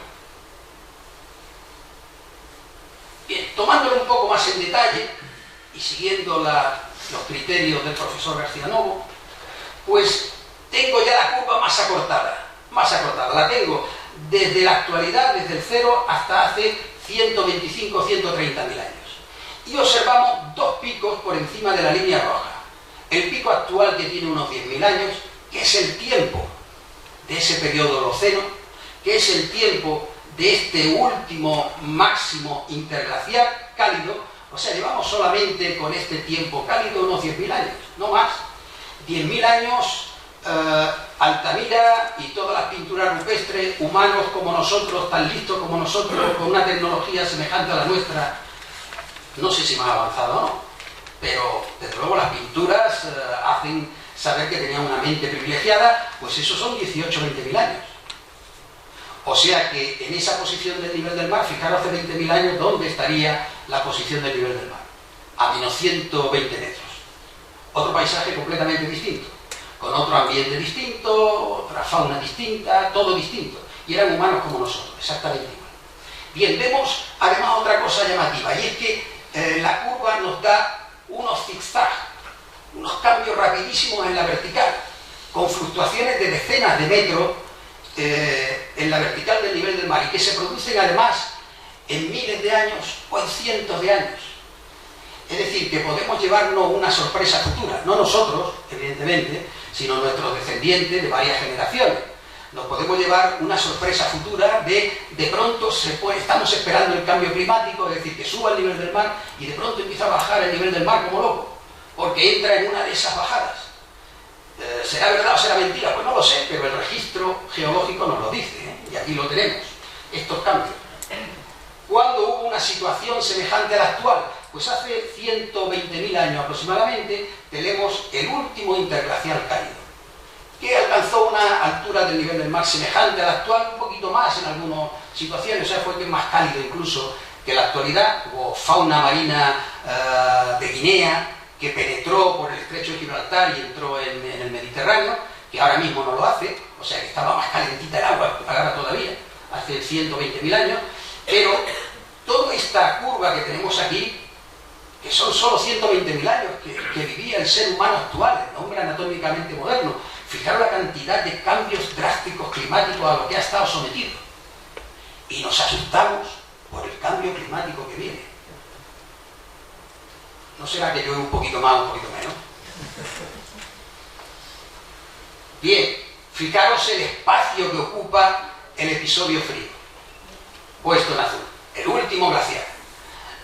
Bien, tomándolo un poco más en detalle y siguiendo los criterios del profesor García Novo, pues tengo ya la curva más acortada. La tengo desde la actualidad, desde el cero hasta hace 125 o 130 mil años. Y observamos dos picos por encima de la línea roja. El pico actual, que tiene unos 10.000 años, que es el tiempo de ese periodo holoceno, que es el tiempo de este último máximo interglacial cálido. O sea, llevamos solamente con este tiempo cálido unos 10.000 años, no más. 10.000 años, Altamira y todas las pinturas rupestres, humanos como nosotros, tan listos como nosotros, con una tecnología semejante a la nuestra, no sé si más avanzada o no, pero desde luego las pinturas hacen saber que tenían una mente privilegiada, pues esos son 18 o 20.000 años. O sea que en esa posición del nivel del mar, fijaros hace 20.000 años, ¿dónde estaría la posición del nivel del mar? A menos 120 metros. Otro paisaje completamente distinto, con otro ambiente distinto, otra fauna distinta, todo distinto. Y eran humanos como nosotros, exactamente igual. Bien, vemos además otra cosa llamativa, y es que la curva nos da unos zigzags, unos cambios rapidísimos en la vertical, con fluctuaciones de decenas de metros en la vertical del nivel del mar, y que se producen además en miles de años o en cientos de años. Es decir, que podemos llevarnos una sorpresa futura, no nosotros, evidentemente, sino nuestros descendientes de varias generaciones. Nos podemos llevar una sorpresa futura de pronto estamos esperando el cambio climático, es decir, que suba el nivel del mar y de pronto empieza a bajar el nivel del mar como loco, porque entra en una de esas bajadas. ¿Será verdad o será mentira? Pues no lo sé, pero el registro geológico nos lo dice, y aquí lo tenemos, estos cambios. ¿Cuándo hubo una situación semejante a la actual? Pues hace 120.000 años aproximadamente tenemos el último interglacial cálido, que alcanzó una altura del nivel del mar semejante a la actual, un poquito más en algunas situaciones, o sea, fue más cálido incluso que la actualidad. Hubo fauna marina de Guinea que penetró por el estrecho de Gibraltar y entró en el Mediterráneo, que ahora mismo no lo hace, o sea que estaba más calentita el agua ahora todavía, hace 120.000 años, pero toda esta curva que tenemos aquí, que son solo 120.000 años que vivía el ser humano actual, el hombre anatómicamente moderno, fijaros la cantidad de cambios drásticos climáticos a los que ha estado sometido. Y nos asustamos por el cambio climático que viene. ¿No será que llueve un poquito más, un poquito menos? Bien, fijaros el espacio que ocupa el episodio frío, puesto en azul, el último glaciar,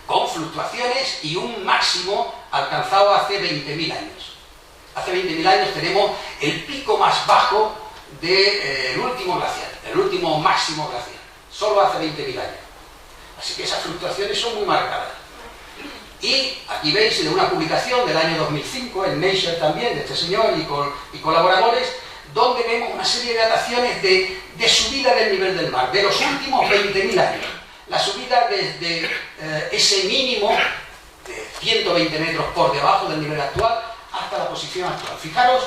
con fluctuaciones y un máximo alcanzado hace 20.000 años. Hace 20.000 años tenemos el pico más bajo del último glaciar, el último máximo glaciar, solo hace 20.000 años. Así que esas fluctuaciones son muy marcadas. Y aquí veis de una publicación del año 2005, en Nature también, de este señor y colaboradores, donde vemos una serie de dataciones de subida del nivel del mar, de los últimos 20.000 años. La subida desde ese mínimo de 120 metros por debajo del nivel actual hasta la posición actual. Fijaros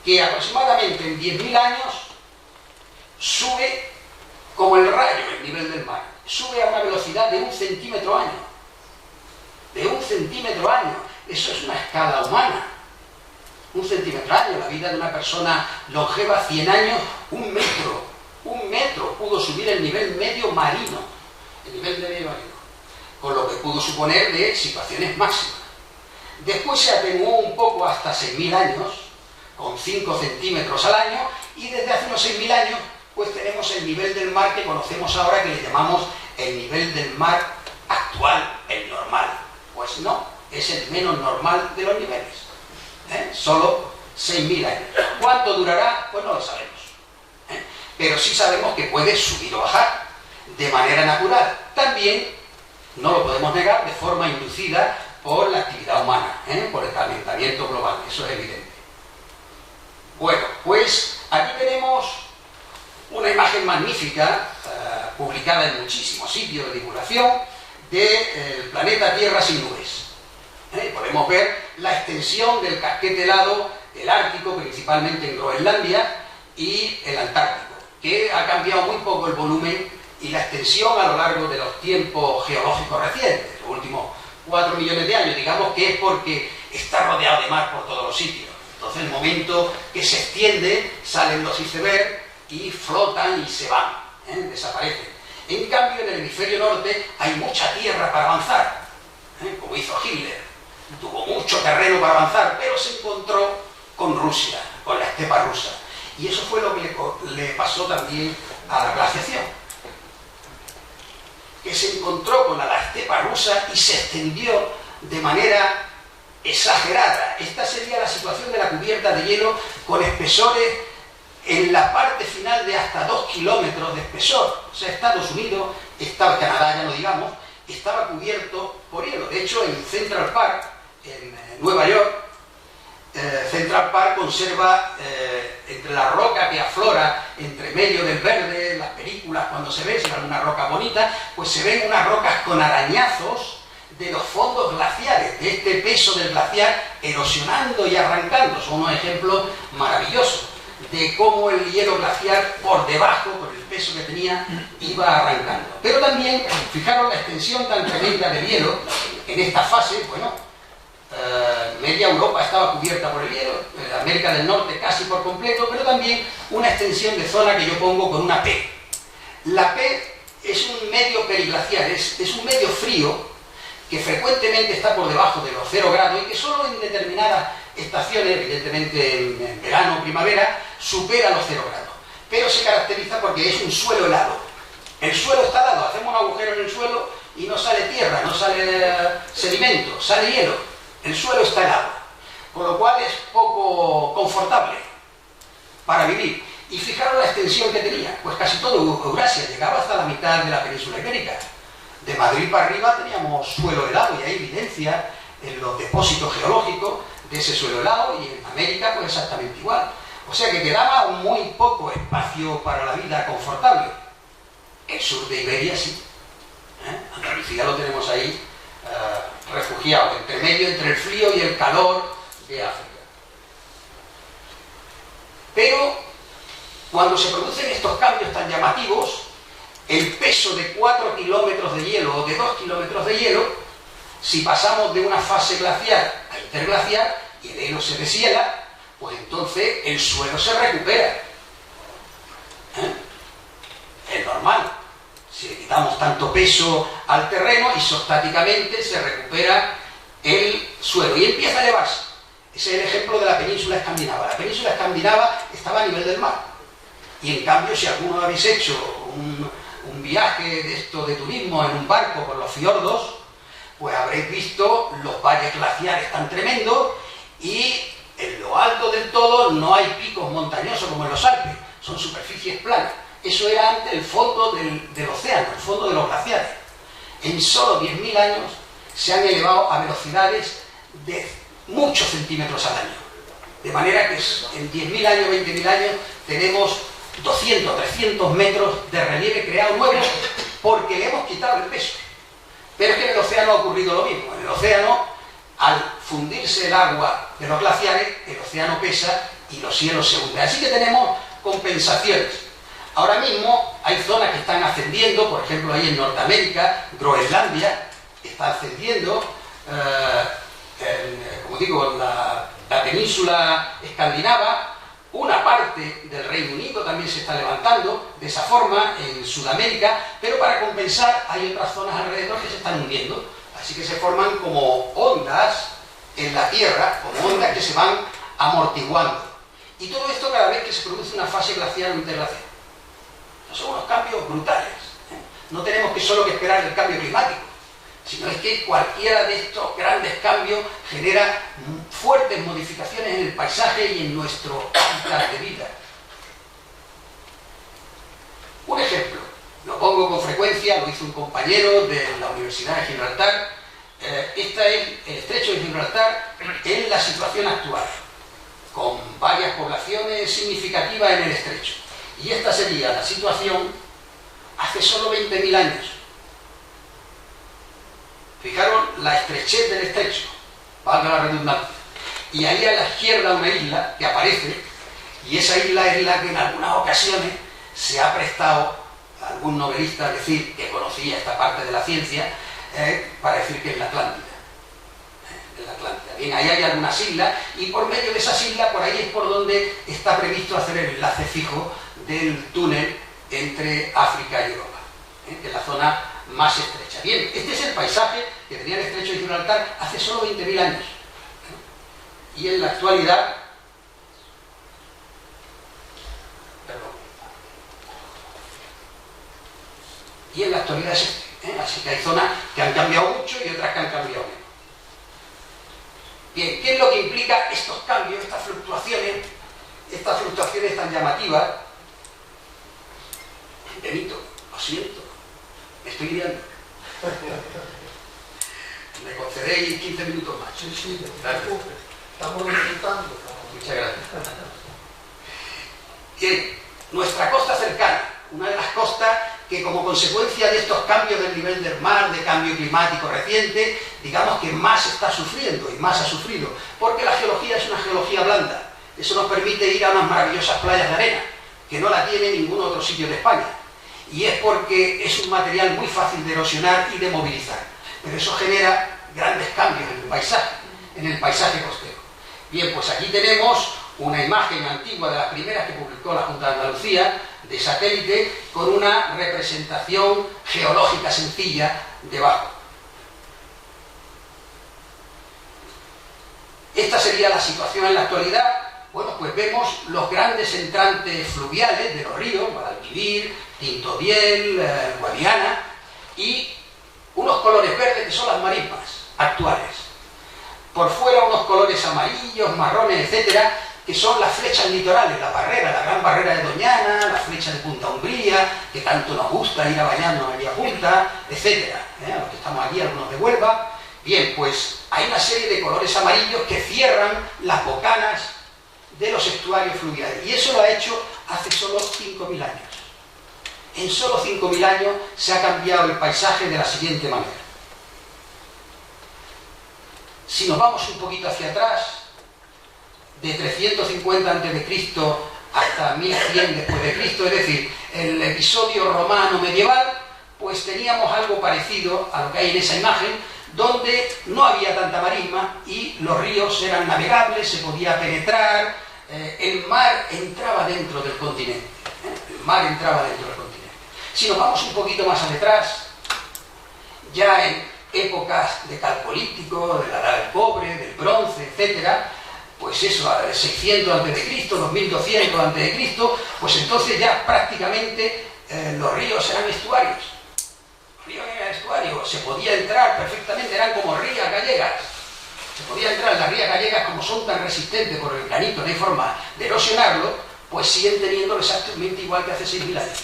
que aproximadamente en 10.000 años sube como el rayo el nivel del mar. Sube a una velocidad de 1 centímetro año. De 1 centímetro año. Eso es una escala humana. 1 centímetro año. La vida de una persona longeva, 100 años, 1 metro. 1 metro pudo subir el nivel medio marino. El nivel medio marino. Con lo que pudo suponer de situaciones máximas. Después se atenuó un poco hasta 6.000 años, con 5 centímetros al año, y desde hace unos 6.000 años pues tenemos el nivel del mar que conocemos ahora, que le llamamos el nivel del mar actual, el normal. Pues no, es el menos normal de los niveles. Solo 6.000 años. ¿Cuánto durará? Pues no lo sabemos. Pero sí sabemos que puede subir o bajar de manera natural. También, no lo podemos negar, de forma inducida por la actividad humana, por el calentamiento global. Eso es evidente. Bueno, pues aquí tenemos una imagen magnífica, publicada en muchísimos sitios de divulgación, del planeta Tierra sin nubes. Podemos ver la extensión del casquete helado, el Ártico, principalmente en Groenlandia, y el Antártico, que ha cambiado muy poco el volumen y la extensión a lo largo de los tiempos geológicos recientes, los últimos 4 millones de años. Digamos que es porque está rodeado de mar por todos los sitios. Entonces, en el momento que se extiende, salen los icebergs y flotan y se van, desaparecen. En cambio, en el hemisferio norte hay mucha tierra para avanzar, como hizo Hitler. Tuvo mucho terreno para avanzar, pero se encontró con Rusia, con la estepa rusa. Y eso fue lo que le pasó también a la glaciación, que se encontró con la estepa rusa y se extendió de manera exagerada. Esta sería la situación de la cubierta de hielo, con espesores en la parte final de hasta 2 kilómetros de espesor. O sea, Estados Unidos, Canadá ya no digamos, estaba cubierto por hielo. De hecho, en Central Park, en Nueva York, Central Park conserva entre la roca que aflora entre medio del verde, en las películas cuando se ve, si era una roca bonita, pues se ven unas rocas con arañazos de los fondos glaciares, de este peso del glaciar erosionando y arrancando. Son unos ejemplos maravillosos de cómo el hielo glaciar por debajo, por el peso que tenía, iba arrancando. Pero también, fijaros la extensión tan tremenda del hielo en esta fase. Bueno, media Europa estaba cubierta por el hielo, América del Norte casi por completo, pero también una extensión de zona que yo pongo con una P. La P es un medio periglaciar, es un medio frío que frecuentemente está por debajo de los 0 grados y que solo en determinadas estaciones, evidentemente en verano o primavera, supera los 0 grados. Pero se caracteriza porque es un suelo helado. El suelo está helado, hacemos un agujero en el suelo y no sale tierra, no sale sedimento, sale hielo. El suelo está helado, con lo cual es poco confortable para vivir. Y fijaros la extensión que tenía, pues casi todo Eurasia, llegaba hasta la mitad de la península ibérica. De Madrid para arriba teníamos suelo helado y hay evidencia en los depósitos geológicos de ese suelo helado, y en América pues exactamente igual. O sea que quedaba muy poco espacio para la vida confortable. El sur de Iberia sí. Andalucía lo tenemos ahí refugiado, entre medio, entre el frío y el calor de África. Pero cuando se producen estos cambios tan llamativos, el peso de 4 kilómetros de hielo o de 2 kilómetros de hielo, si pasamos de una fase glaciar a interglaciar y el hielo se deshiela, pues entonces el suelo se recupera. Es normal. Si le quitamos tanto peso al terreno, isostáticamente se recupera el suelo y empieza a elevarse. Ese es el ejemplo de la península escandinava. La península escandinava estaba a nivel del mar. Y en cambio, si alguno habéis hecho un viaje de esto de turismo en un barco por los fiordos, pues habréis visto los valles glaciares tan tremendos y en lo alto del todo no hay picos montañosos como en los Alpes, son superficies planas. Eso era antes el fondo del océano, el fondo de los glaciares. En solo 10.000 años se han elevado a velocidades de muchos centímetros al año. De manera que en 10.000 años, 20.000 años, tenemos 200, 300 metros de relieve creado nuevo porque le hemos quitado el peso. Pero es que en el océano ha ocurrido lo mismo. En el océano, al fundirse el agua de los glaciares, el océano pesa y los cielos se hunden. Así que tenemos compensaciones. Ahora mismo hay zonas que están ascendiendo, por ejemplo, ahí en Norteamérica, Groenlandia está ascendiendo, como digo, la península escandinava. Una parte del Reino Unido también se está levantando de esa forma en Sudamérica, pero para compensar hay otras zonas alrededor que se están hundiendo. Así que se forman como ondas en la Tierra, como ondas que se van amortiguando. Y todo esto cada vez que se produce una fase glacial o interglacial. Son unos cambios brutales. No tenemos que solo que esperar el cambio climático, sino es que cualquiera de estos grandes cambios genera fuertes modificaciones en el paisaje y en nuestro hábitat de vida. Un ejemplo, lo pongo con frecuencia, lo hizo un compañero de la Universidad de Gibraltar. Este es el estrecho de Gibraltar en la situación actual, con varias poblaciones significativas en el estrecho. Y esta sería la situación hace solo 20.000 años. Fijaros la estrechez del estrecho, valga la redundancia. Y ahí a la izquierda una isla que aparece, y esa isla es la que en algunas ocasiones se ha prestado a algún novelista a decir que conocía esta parte de la ciencia, para decir que es la Atlántida. La Atlántida. Bien, ahí hay algunas islas, y por medio de esas islas, por ahí es por donde está previsto hacer el enlace fijo del túnel entre África y Europa, que es la zona más estrecha. Bien, este es el paisaje que tenía el estrecho de Gibraltar hace solo 20.000 años. Y en la actualidad, es este. Así que hay zonas que han cambiado mucho y otras que han cambiado menos. Bien, ¿qué es lo que implica estos cambios, estas fluctuaciones tan llamativas? Benito, lo siento, me estoy guiando. ¿Me concedéis 15 minutos más? Sí, estamos disfrutando. Muchas gracias. Bien, nuestra costa cercana, una de las costas que como consecuencia de estos cambios del nivel del mar, de cambio climático reciente, digamos que más está sufriendo y más ha sufrido, porque la geología es una geología blanda. Eso nos permite ir a unas maravillosas playas de arena, que no la tiene ningún otro sitio de España. Y es porque es un material muy fácil de erosionar y de movilizar. Pero eso genera grandes cambios en el paisaje costero. Bien, pues aquí tenemos una imagen antigua de las primeras que publicó la Junta de Andalucía, de satélite, con una representación geológica sencilla debajo. Esta sería la situación en la actualidad. Bueno, pues vemos los grandes entrantes fluviales de los ríos, Guadalquivir, Tintobiel, Guadiana, y unos colores verdes que son las marismas actuales. Por fuera unos colores amarillos, marrones, etcétera, que son las flechas litorales, la barrera, la gran barrera de Doñana, la flecha de Punta Umbría, que tanto nos gusta ir a bañarnos allí a Punta, etcétera. A los que estamos aquí, algunos de Huelva. Bien, pues hay una serie de colores amarillos que cierran las bocanas de los estuarios fluviales. Y eso lo ha hecho hace solo 5.000 años. En solo 5.000 años se ha cambiado el paisaje de la siguiente manera. Si nos vamos un poquito hacia atrás, de 350 a.C. hasta 1100 después de Cristo, es decir, el episodio romano medieval, pues teníamos algo parecido a lo que hay en esa imagen, donde no había tanta marisma y los ríos eran navegables, se podía penetrar, el mar entraba dentro del continente. El mar entraba dentro del continente. Si nos vamos un poquito más atrás, ya en épocas de calcolítico, de la edad del cobre, del bronce, etc., pues eso, 600 a.C., 2200 a.C., pues entonces ya prácticamente los ríos eran estuarios. Los ríos eran estuarios, se podía entrar perfectamente, eran como rías gallegas. Se podía entrar en las rías gallegas, como son tan resistentes por el granito, no hay forma de erosionarlo, pues siguen teniendo exactamente igual que hace 6.000 años.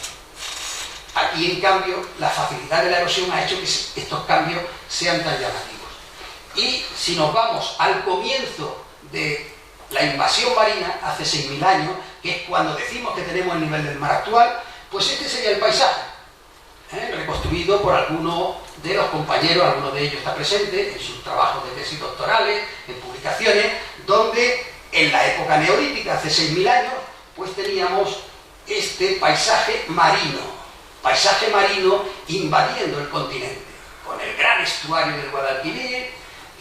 Aquí, en cambio, la facilidad de la erosión ha hecho que estos cambios sean tan llamativos. Y si nos vamos al comienzo de la invasión marina, hace 6.000 años, que es cuando decimos que tenemos el nivel del mar actual, pues este sería el paisaje, reconstruido por algunos de los compañeros, alguno de ellos está presente en sus trabajos de tesis doctorales, en publicaciones, donde en la época neolítica, hace 6.000 años, pues teníamos este paisaje marino invadiendo el continente, con el gran estuario del Guadalquivir,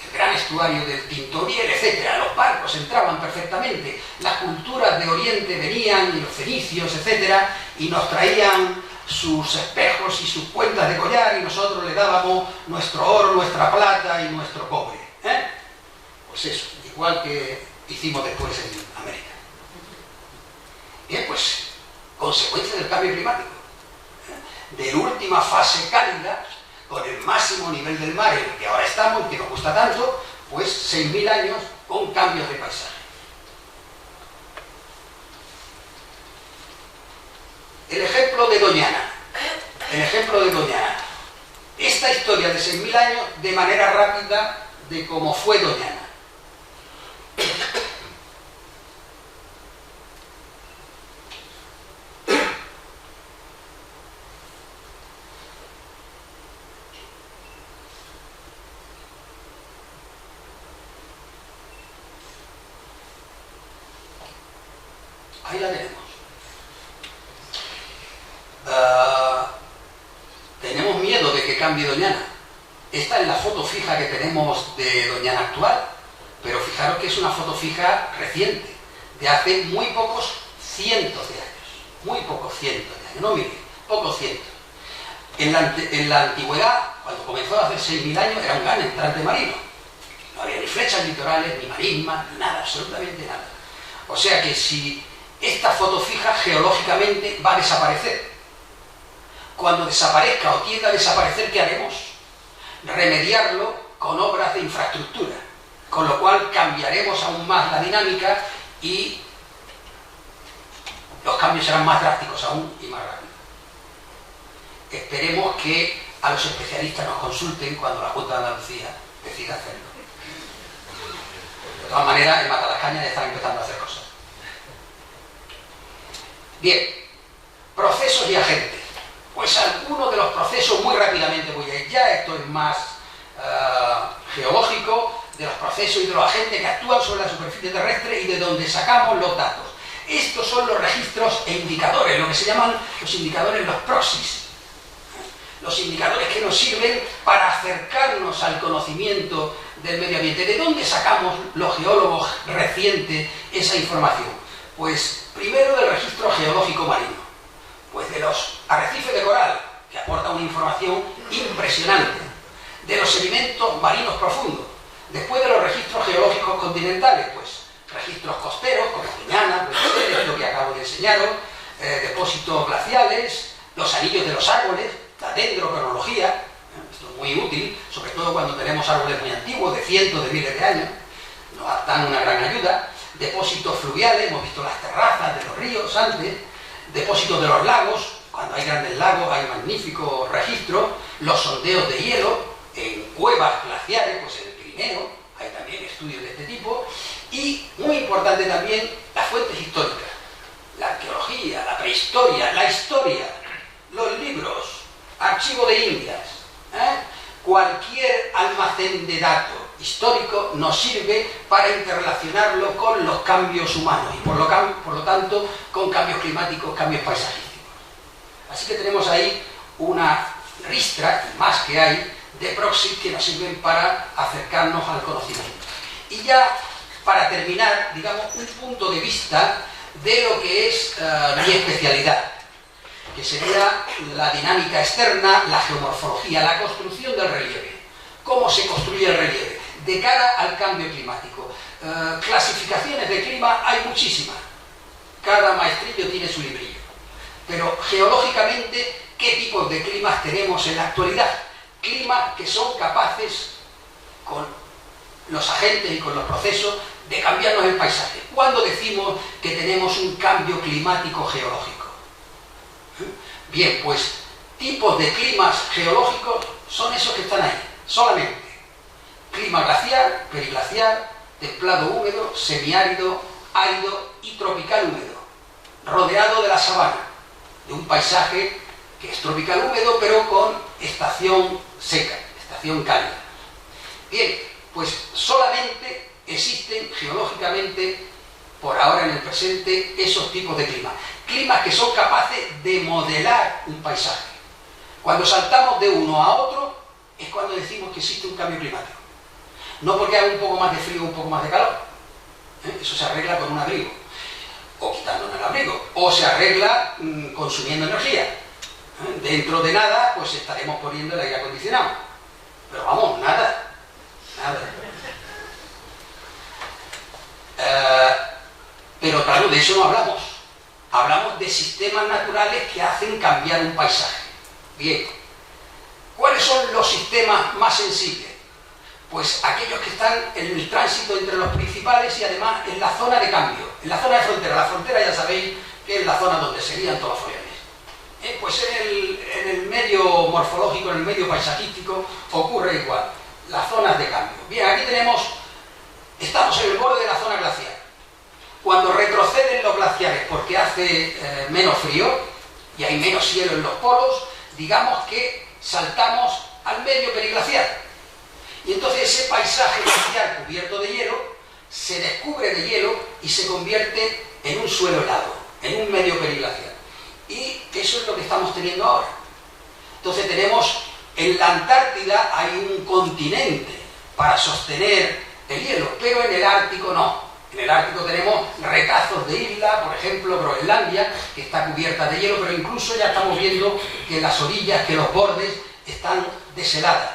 el gran estuario del Tintoriel, etc. Los barcos entraban perfectamente, las culturas de Oriente venían, y los fenicios, etc., y nos traían sus espejos y sus cuentas de collar, y nosotros le dábamos nuestro oro, nuestra plata y nuestro cobre. Pues eso, igual que hicimos después en América. Bien, pues, consecuencia del cambio climático, de la última fase cálida, con el máximo nivel del mar en el que ahora estamos y que nos gusta tanto, pues 6.000 años con cambios de paisaje. El ejemplo de Doñana. Esta historia de 6.000 años de manera rápida de cómo fue Doñana. Ahí la tenemos. Tenemos miedo de que cambie Doñana. Esta es la foto fija que tenemos de Doñana actual, pero fijaros que es una foto fija reciente, de hace muy pocos cientos de años. Muy pocos cientos de años, no miren, pocos cientos. En la antigüedad, cuando comenzó hace 6.000 años, era un gran entrante marino. No había ni flechas litorales, ni marismas, ni nada, absolutamente nada. O sea que si esta foto fija geológicamente va a desaparecer. Cuando desaparezca o tienda a desaparecer, ¿qué haremos? Remediarlo con obras de infraestructura, con lo cual cambiaremos aún más la dinámica y los cambios serán más drásticos aún y más rápidos. Esperemos que a los especialistas nos consulten cuando la Junta de Andalucía decida hacerlo. De todas maneras, en Matalascaña ya están empezando a hacer cosas. Bien, procesos y agentes. Pues algunos de los procesos, muy rápidamente voy a ir ya, esto es más geológico, de los procesos y de los agentes que actúan sobre la superficie terrestre y de donde sacamos los datos. Estos son los registros e indicadores, lo que se llaman los indicadores, los proxies. Los indicadores que nos sirven para acercarnos al conocimiento del medio ambiente. ¿De dónde sacamos los geólogos recientes esa información? Pues primero del registro geológico marino, pues de los arrecifes de coral, que aporta una información impresionante, de los sedimentos marinos profundos, después de los registros geológicos continentales, pues registros costeros, como Doñana, pues, lo que acabo de enseñaros, depósitos glaciales, los anillos de los árboles, la dendrocronología, esto es muy útil, sobre todo cuando tenemos árboles muy antiguos, de cientos de miles de años, nos dan una gran ayuda. Depósitos fluviales, hemos visto las terrazas de los ríos antes, depósitos de los lagos, cuando hay grandes lagos hay magníficos registros, los sondeos de hielo en cuevas glaciares, pues en el Pirineo, hay también estudios de este tipo, y muy importante también las fuentes históricas, la arqueología, la prehistoria, la historia, los libros, archivo de Indias, cualquier almacén de datos histórico nos sirve para interrelacionarlo con los cambios humanos y por lo tanto con cambios climáticos, cambios paisajísticos. Así que tenemos ahí una ristra, más que hay, de proxies que nos sirven para acercarnos al conocimiento. Y ya para terminar, digamos, un punto de vista de lo que es mi especialidad, que sería la dinámica externa, la geomorfología, la construcción del relieve. ¿Cómo se construye el relieve? De cara al cambio climático. clasificaciones de clima hay muchísimas. Cada maestrillo tiene su librillo. Pero geológicamente, ¿qué tipos de climas tenemos en la actualidad? Climas que son capaces, con los agentes y con los procesos, de cambiarnos el paisaje. ¿Cuándo decimos que tenemos un cambio climático geológico? Bien, pues tipos de climas geológicos son esos que están ahí, solamente. Clima glaciar, periglaciar, templado húmedo, semiárido, árido y tropical húmedo, rodeado de la sabana, de un paisaje que es tropical húmedo pero con estación seca, estación cálida. Bien, pues solamente existen geológicamente, por ahora en el presente, esos tipos de climas. Climas que son capaces de modelar un paisaje. Cuando saltamos de uno a otro es cuando decimos que existe un cambio climático. No porque haga un poco más de frío o un poco más de calor. Eso se arregla con un abrigo, o quitándonos el abrigo, o se arregla consumiendo energía. Dentro de nada, pues estaremos poniendo el aire acondicionado. Pero vamos, nada. Pero claro, de eso no hablamos. Hablamos de sistemas naturales que hacen cambiar un paisaje. Bien, ¿cuáles son los sistemas más sensibles? Pues aquellos que están en el tránsito entre los principales y además en la zona de cambio, en la zona de frontera. La frontera ya sabéis que es la zona donde se lían todos los follones. Pues en el medio morfológico, en el medio paisajístico, ocurre igual. Las zonas de cambio. Bien, aquí estamos en el borde de la zona glaciar. Cuando retroceden los glaciares porque hace menos frío y hay menos hielo en los polos, digamos que saltamos al medio periglaciar. Y entonces ese paisaje glaciar cubierto de hielo se descubre de hielo y se convierte en un suelo helado, en un medio periglaciar. Y eso es lo que estamos teniendo ahora. Entonces tenemos, en la Antártida hay un continente para sostener el hielo, pero en el Ártico no. En el Ártico tenemos retazos de isla, por ejemplo Groenlandia, que está cubierta de hielo, pero incluso ya estamos viendo que las orillas, que los bordes están desheladas.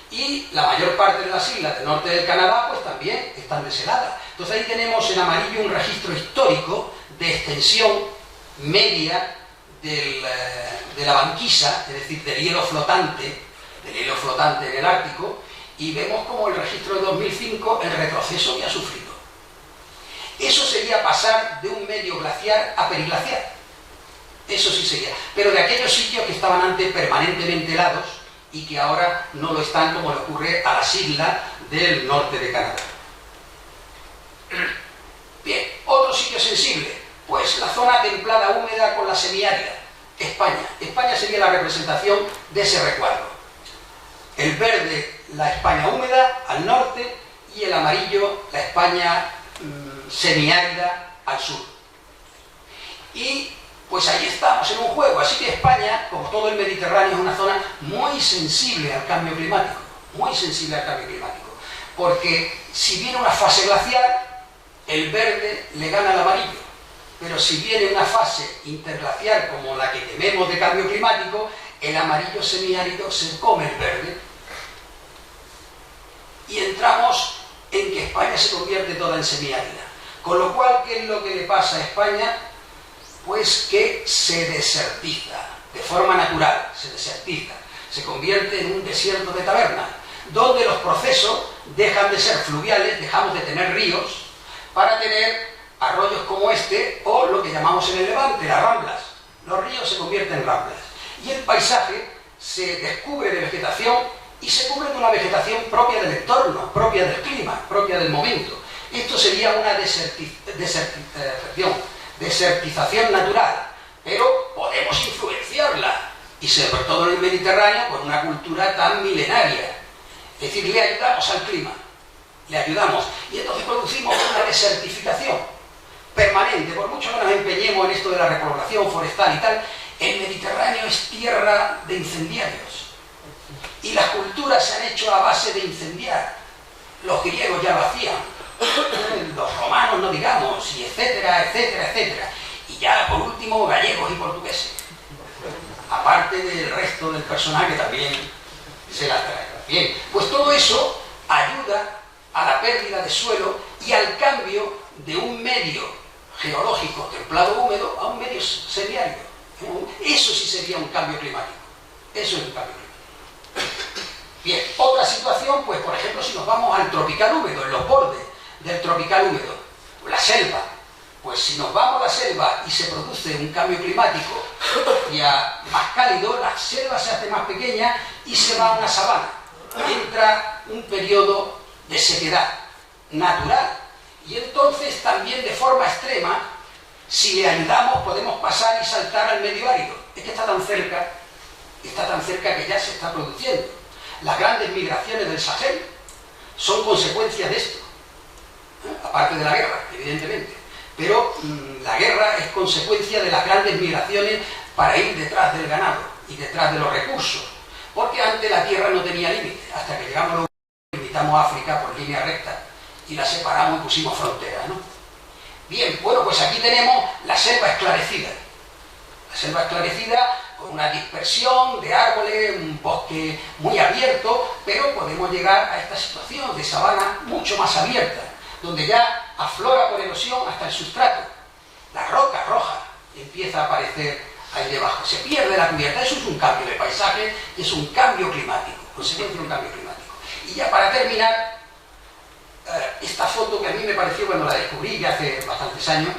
Y la mayor parte de las islas del norte del Canadá pues también están desheladas. Entonces ahí tenemos en amarillo un registro histórico de extensión media de la banquisa, es decir, del hielo flotante en el Ártico, y vemos como el registro de 2005 el retroceso que ha sufrido. Eso sería pasar de un medio glaciar a periglaciar. Eso sí sería. Pero de aquellos sitios que estaban antes permanentemente helados y que ahora no lo están, como le ocurre a las islas del norte de Canadá. Bien, otro sitio sensible, pues la zona templada húmeda con la semiárida, España. España sería la representación de ese recuadro. El verde, la España húmeda al norte, y el amarillo, la España semiárida al sur. Y pues ahí estamos en un juego. Así que España, como todo el Mediterráneo, es una zona muy sensible al cambio climático, porque si viene una fase glacial, el verde le gana al amarillo, pero si viene una fase interglacial como la que tememos de cambio climático, el amarillo semiárido se come el verde. Y entramos en que España se convierte toda en semiárida. Con lo cual, ¿qué es lo que le pasa a España? Pues que se desertiza, de forma natural, se convierte en un desierto de tabernas, donde los procesos dejan de ser fluviales, dejamos de tener ríos, para tener arroyos como este, o lo que llamamos en el Levante, las ramblas. Los ríos se convierten en ramblas, y el paisaje se descubre de vegetación, y se cubre de una vegetación propia del entorno, propia del clima, propia del momento. Esto sería una desertización natural, pero podemos influenciarla, y sobre todo en el Mediterráneo, con una cultura tan milenaria. Es decir, le ayudamos al clima, le ayudamos, y entonces producimos una desertificación permanente. Por mucho que nos empeñemos en esto de la repoblación forestal y tal, el Mediterráneo es tierra de incendiarios, y las culturas se han hecho a base de incendiar. Los griegos ya lo hacían, los romanos no digamos, y etcétera, etcétera, etcétera. Y ya por último gallegos y portugueses, aparte del resto del personal que también se las trae. Bien, pues todo eso ayuda a la pérdida de suelo y al cambio de un medio geológico templado húmedo a un medio semiárido. Eso sí sería un cambio climático. Eso es un cambio climático. Bien, otra situación, pues por ejemplo, si nos vamos al tropical húmedo, en los bordes del tropical húmedo, la selva. Pues si nos vamos a la selva y se produce un cambio climático ya más cálido, la selva se hace más pequeña y se va a una sabana. Entra un periodo de sequedad natural. Y entonces también de forma extrema, si le ayudamos, podemos pasar y saltar al medio árido. Es que está tan cerca que ya se está produciendo. Las grandes migraciones del Sahel son consecuencia de esto. Aparte de la guerra, evidentemente. Pero la guerra es consecuencia de las grandes migraciones para ir detrás del ganado y detrás de los recursos. Porque antes la tierra no tenía límite. Hasta que llegamos a los limitamos a África por línea recta y la separamos y pusimos fronteras, ¿no? Bien, bueno, pues aquí tenemos la selva esclarecida. La selva esclarecida con una dispersión de árboles, un bosque muy abierto, pero podemos llegar a esta situación de sabana mucho más abierta, donde ya aflora por erosión hasta el sustrato. La roca roja empieza a aparecer ahí debajo. Se pierde la cubierta. Eso es un cambio de paisaje y es un cambio climático, consecuencia de un cambio climático. Y ya para terminar, esta foto que a mí me pareció cuando la descubrí ya hace bastantes años,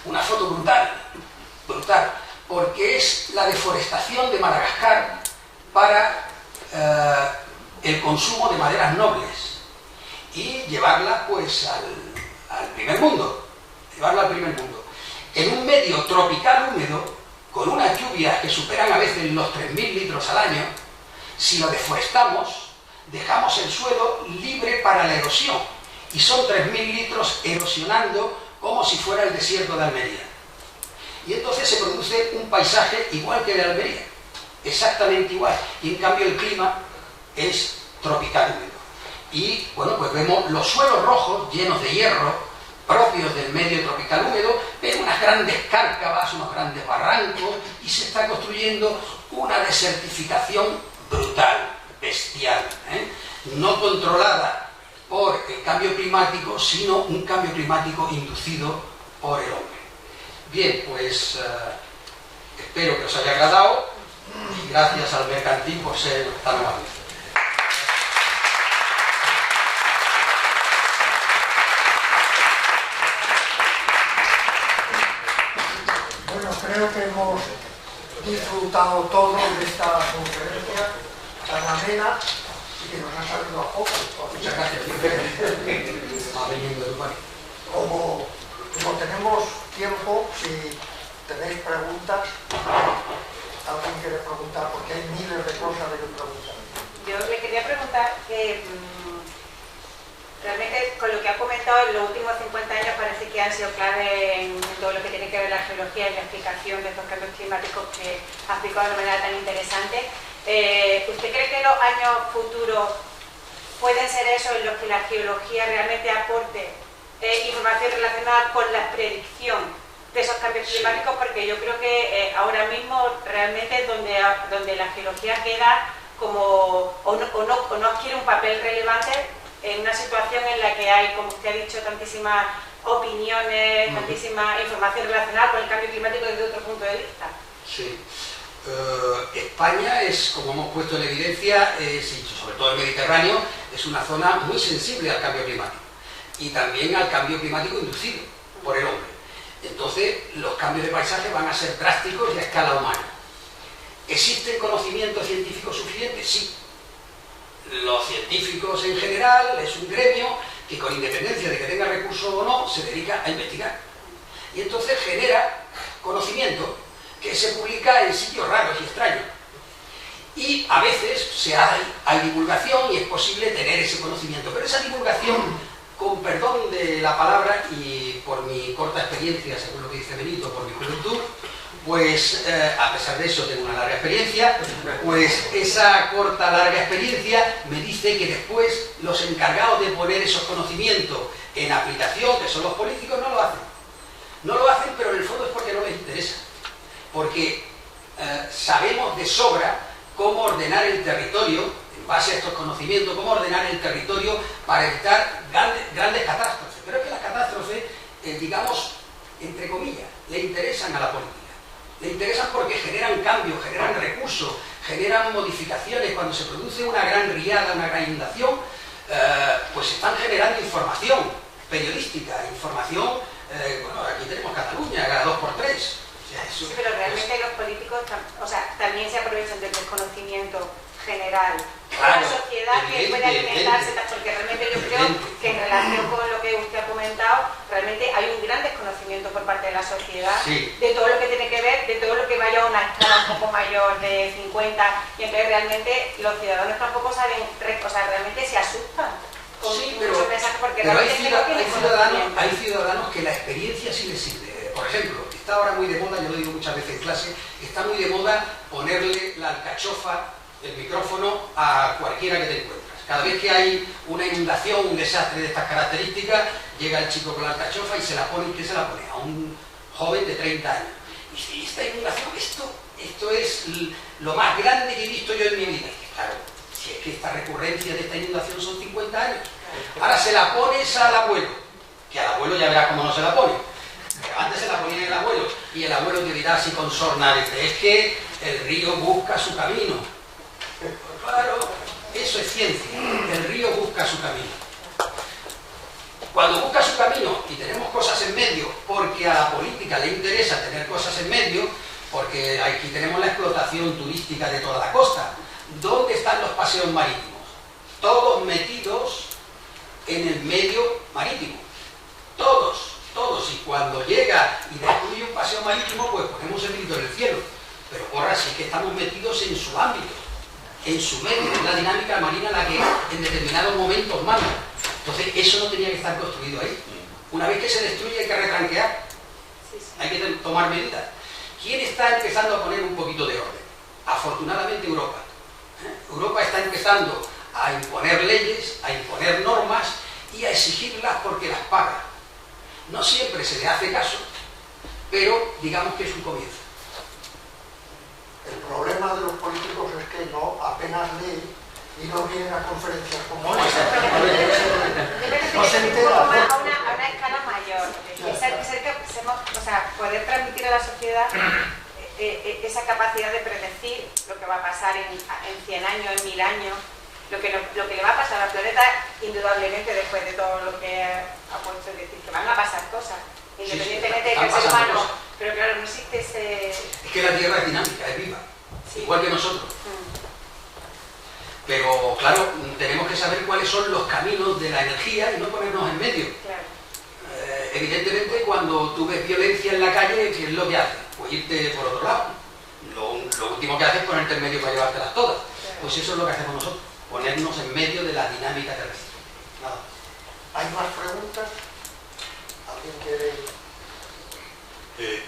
una foto brutal, porque es la deforestación de Madagascar para el consumo de maderas nobles y llevarla pues al primer mundo, en un medio tropical húmedo, con unas lluvias que superan a veces los 3.000 litros al año. Si lo deforestamos, dejamos el suelo libre para la erosión, y son 3.000 litros erosionando como si fuera el desierto de Almería. Y entonces se produce un paisaje igual que el de Almería, exactamente igual, y en cambio el clima es tropical húmedo. Y bueno, pues vemos los suelos rojos llenos de hierro, propios del medio tropical húmedo, pero unas grandes cárcavas, unos grandes barrancos, y se está construyendo una desertificación brutal, bestial, no controlada por el cambio climático, sino un cambio climático inducido por el hombre. Bien, pues espero que os haya agradado y gracias al Mercantil por ser tan amable. Bueno, creo que hemos disfrutado todos de esta conferencia tan amena y que nos ha salido a poco. Muchas gracias. Como tenemos tiempo, si tenéis preguntas, alguien quiere preguntar, porque hay miles de cosas de que preguntar. Yo le quería preguntar que realmente con lo que ha comentado en los últimos 50 años parece que han sido clave en todo lo que tiene que ver la geología y la explicación de estos cambios climáticos que ha explicado de manera tan interesante. ¿Usted cree que los años futuros pueden ser esos en los que la geología realmente aporte información relacionada con la predicción de esos cambios climáticos? Porque yo creo que ahora mismo realmente es donde la geología queda como o no adquiere un papel relevante en una situación en la que hay, como usted ha dicho, tantísimas opiniones, tantísima información relacionada con el cambio climático desde otro punto de vista. Sí. España es, como hemos puesto en evidencia, sobre todo el Mediterráneo, es una zona muy sensible al cambio climático y también al cambio climático inducido por el hombre. Entonces, los cambios de paisaje van a ser drásticos y a escala humana. ¿Existen conocimientos científicos suficientes? Sí. Los científicos en general es un gremio que, con independencia de que tenga recursos o no, se dedica a investigar. Y entonces genera conocimiento que se publica en sitios raros y extraños. Y a veces hay divulgación y es posible tener ese conocimiento. Pero esa divulgación, con perdón de la palabra y por mi corta experiencia, según lo que dice Benito, por mi juventud, pues a pesar de eso tengo una larga experiencia, pues esa corta, larga experiencia me dice que después los encargados de poner esos conocimientos en aplicación, que son los políticos, no lo hacen. No lo hacen, pero en el fondo es porque no les interesa. Porque sabemos de sobra cómo ordenar el territorio, en base a estos conocimientos, cómo ordenar el territorio para evitar grandes catástrofes. Pero es que las catástrofes, digamos, entre comillas, le interesan a la política. Le interesan porque generan cambios, generan recursos, generan modificaciones. Cuando se produce una gran riada, una gran inundación, pues están generando información periodística, información, bueno, aquí tenemos Cataluña, cada 2x3. Sí, pero realmente los políticos, o sea, también se aprovechan del desconocimiento general de la sociedad que puede alimentarse, porque realmente yo creo que en relación con lo que usted ha comentado, realmente hay un gran desconocimiento por parte de la sociedad de todo lo que tiene que ver, de todo lo que vaya a una escala un poco mayor de 50, y entonces realmente los ciudadanos tampoco saben, o sea, realmente se asustan. Sí, pero hay ciudadanos que la experiencia sí les sirve. Por ejemplo, está ahora muy de moda, yo lo digo muchas veces en clase, está muy de moda ponerle la alcachofa, el micrófono, a cualquiera que te encuentras. Cada vez que hay una inundación, un desastre de estas características, llega el chico con la alcachofa y se la pone. ¿Qué se la pone? A un joven de 30 años. Y si esta inundación, esto es lo más grande que he visto yo en mi vida. Claro, si es que esta recurrencia de esta inundación son 50 años. Ahora se la pones al abuelo, que al abuelo ya verás cómo no se la pone. Pero antes se la ponía el abuelo, y el abuelo te dirá así con sorna, dice, es que el río busca su camino. Claro, eso es ciencia, el río busca su camino. Cuando busca su camino y tenemos cosas en medio, porque a la política le interesa tener cosas en medio, porque aquí tenemos la explotación turística de toda la costa. ¿Dónde están los paseos marítimos? Todos metidos en el medio marítimo. Todos. Y cuando llega y destruye un paseo marítimo, pues ponemos el grito en el cielo. Pero porra, sí que estamos metidos en su ámbito, en su medio, en la dinámica marina la que en determinados momentos manda. Entonces, eso no tenía que estar construido ahí. Una vez que se destruye hay que retranquear. Hay que tomar medidas. ¿Quién está empezando a poner un poquito de orden? Afortunadamente Europa. Europa está empezando a imponer leyes, a imponer normas y a exigirlas porque las paga. No siempre se le hace caso, pero digamos que es un comienzo. El problema de los políticos es que no apenas leen y no vienen a conferencias como esta. No se enteran. A una escala mayor. O sea, poder transmitir a la sociedad esa capacidad de predecir lo que va a pasar en 100 años, en 1000 años, lo que le va a pasar al planeta, indudablemente, después de todo lo que ha puesto, es decir, que van a pasar cosas, independientemente de que el ser humano, pero claro, no existe ese... Es que la Tierra es dinámica, es viva, igual que nosotros. Pero, claro, tenemos que saber cuáles son los caminos de la energía y no ponernos en medio. Claro. Evidentemente, cuando tú ves violencia en la calle, ¿qué es lo que haces? Pues irte por otro lado. Lo último que haces es ponerte en medio para llevártelas todas. Claro. Pues eso es lo que hacemos nosotros, ponernos en medio de la dinámica terrestre. Nada. ¿Hay más preguntas? ¿Alguien quiere...?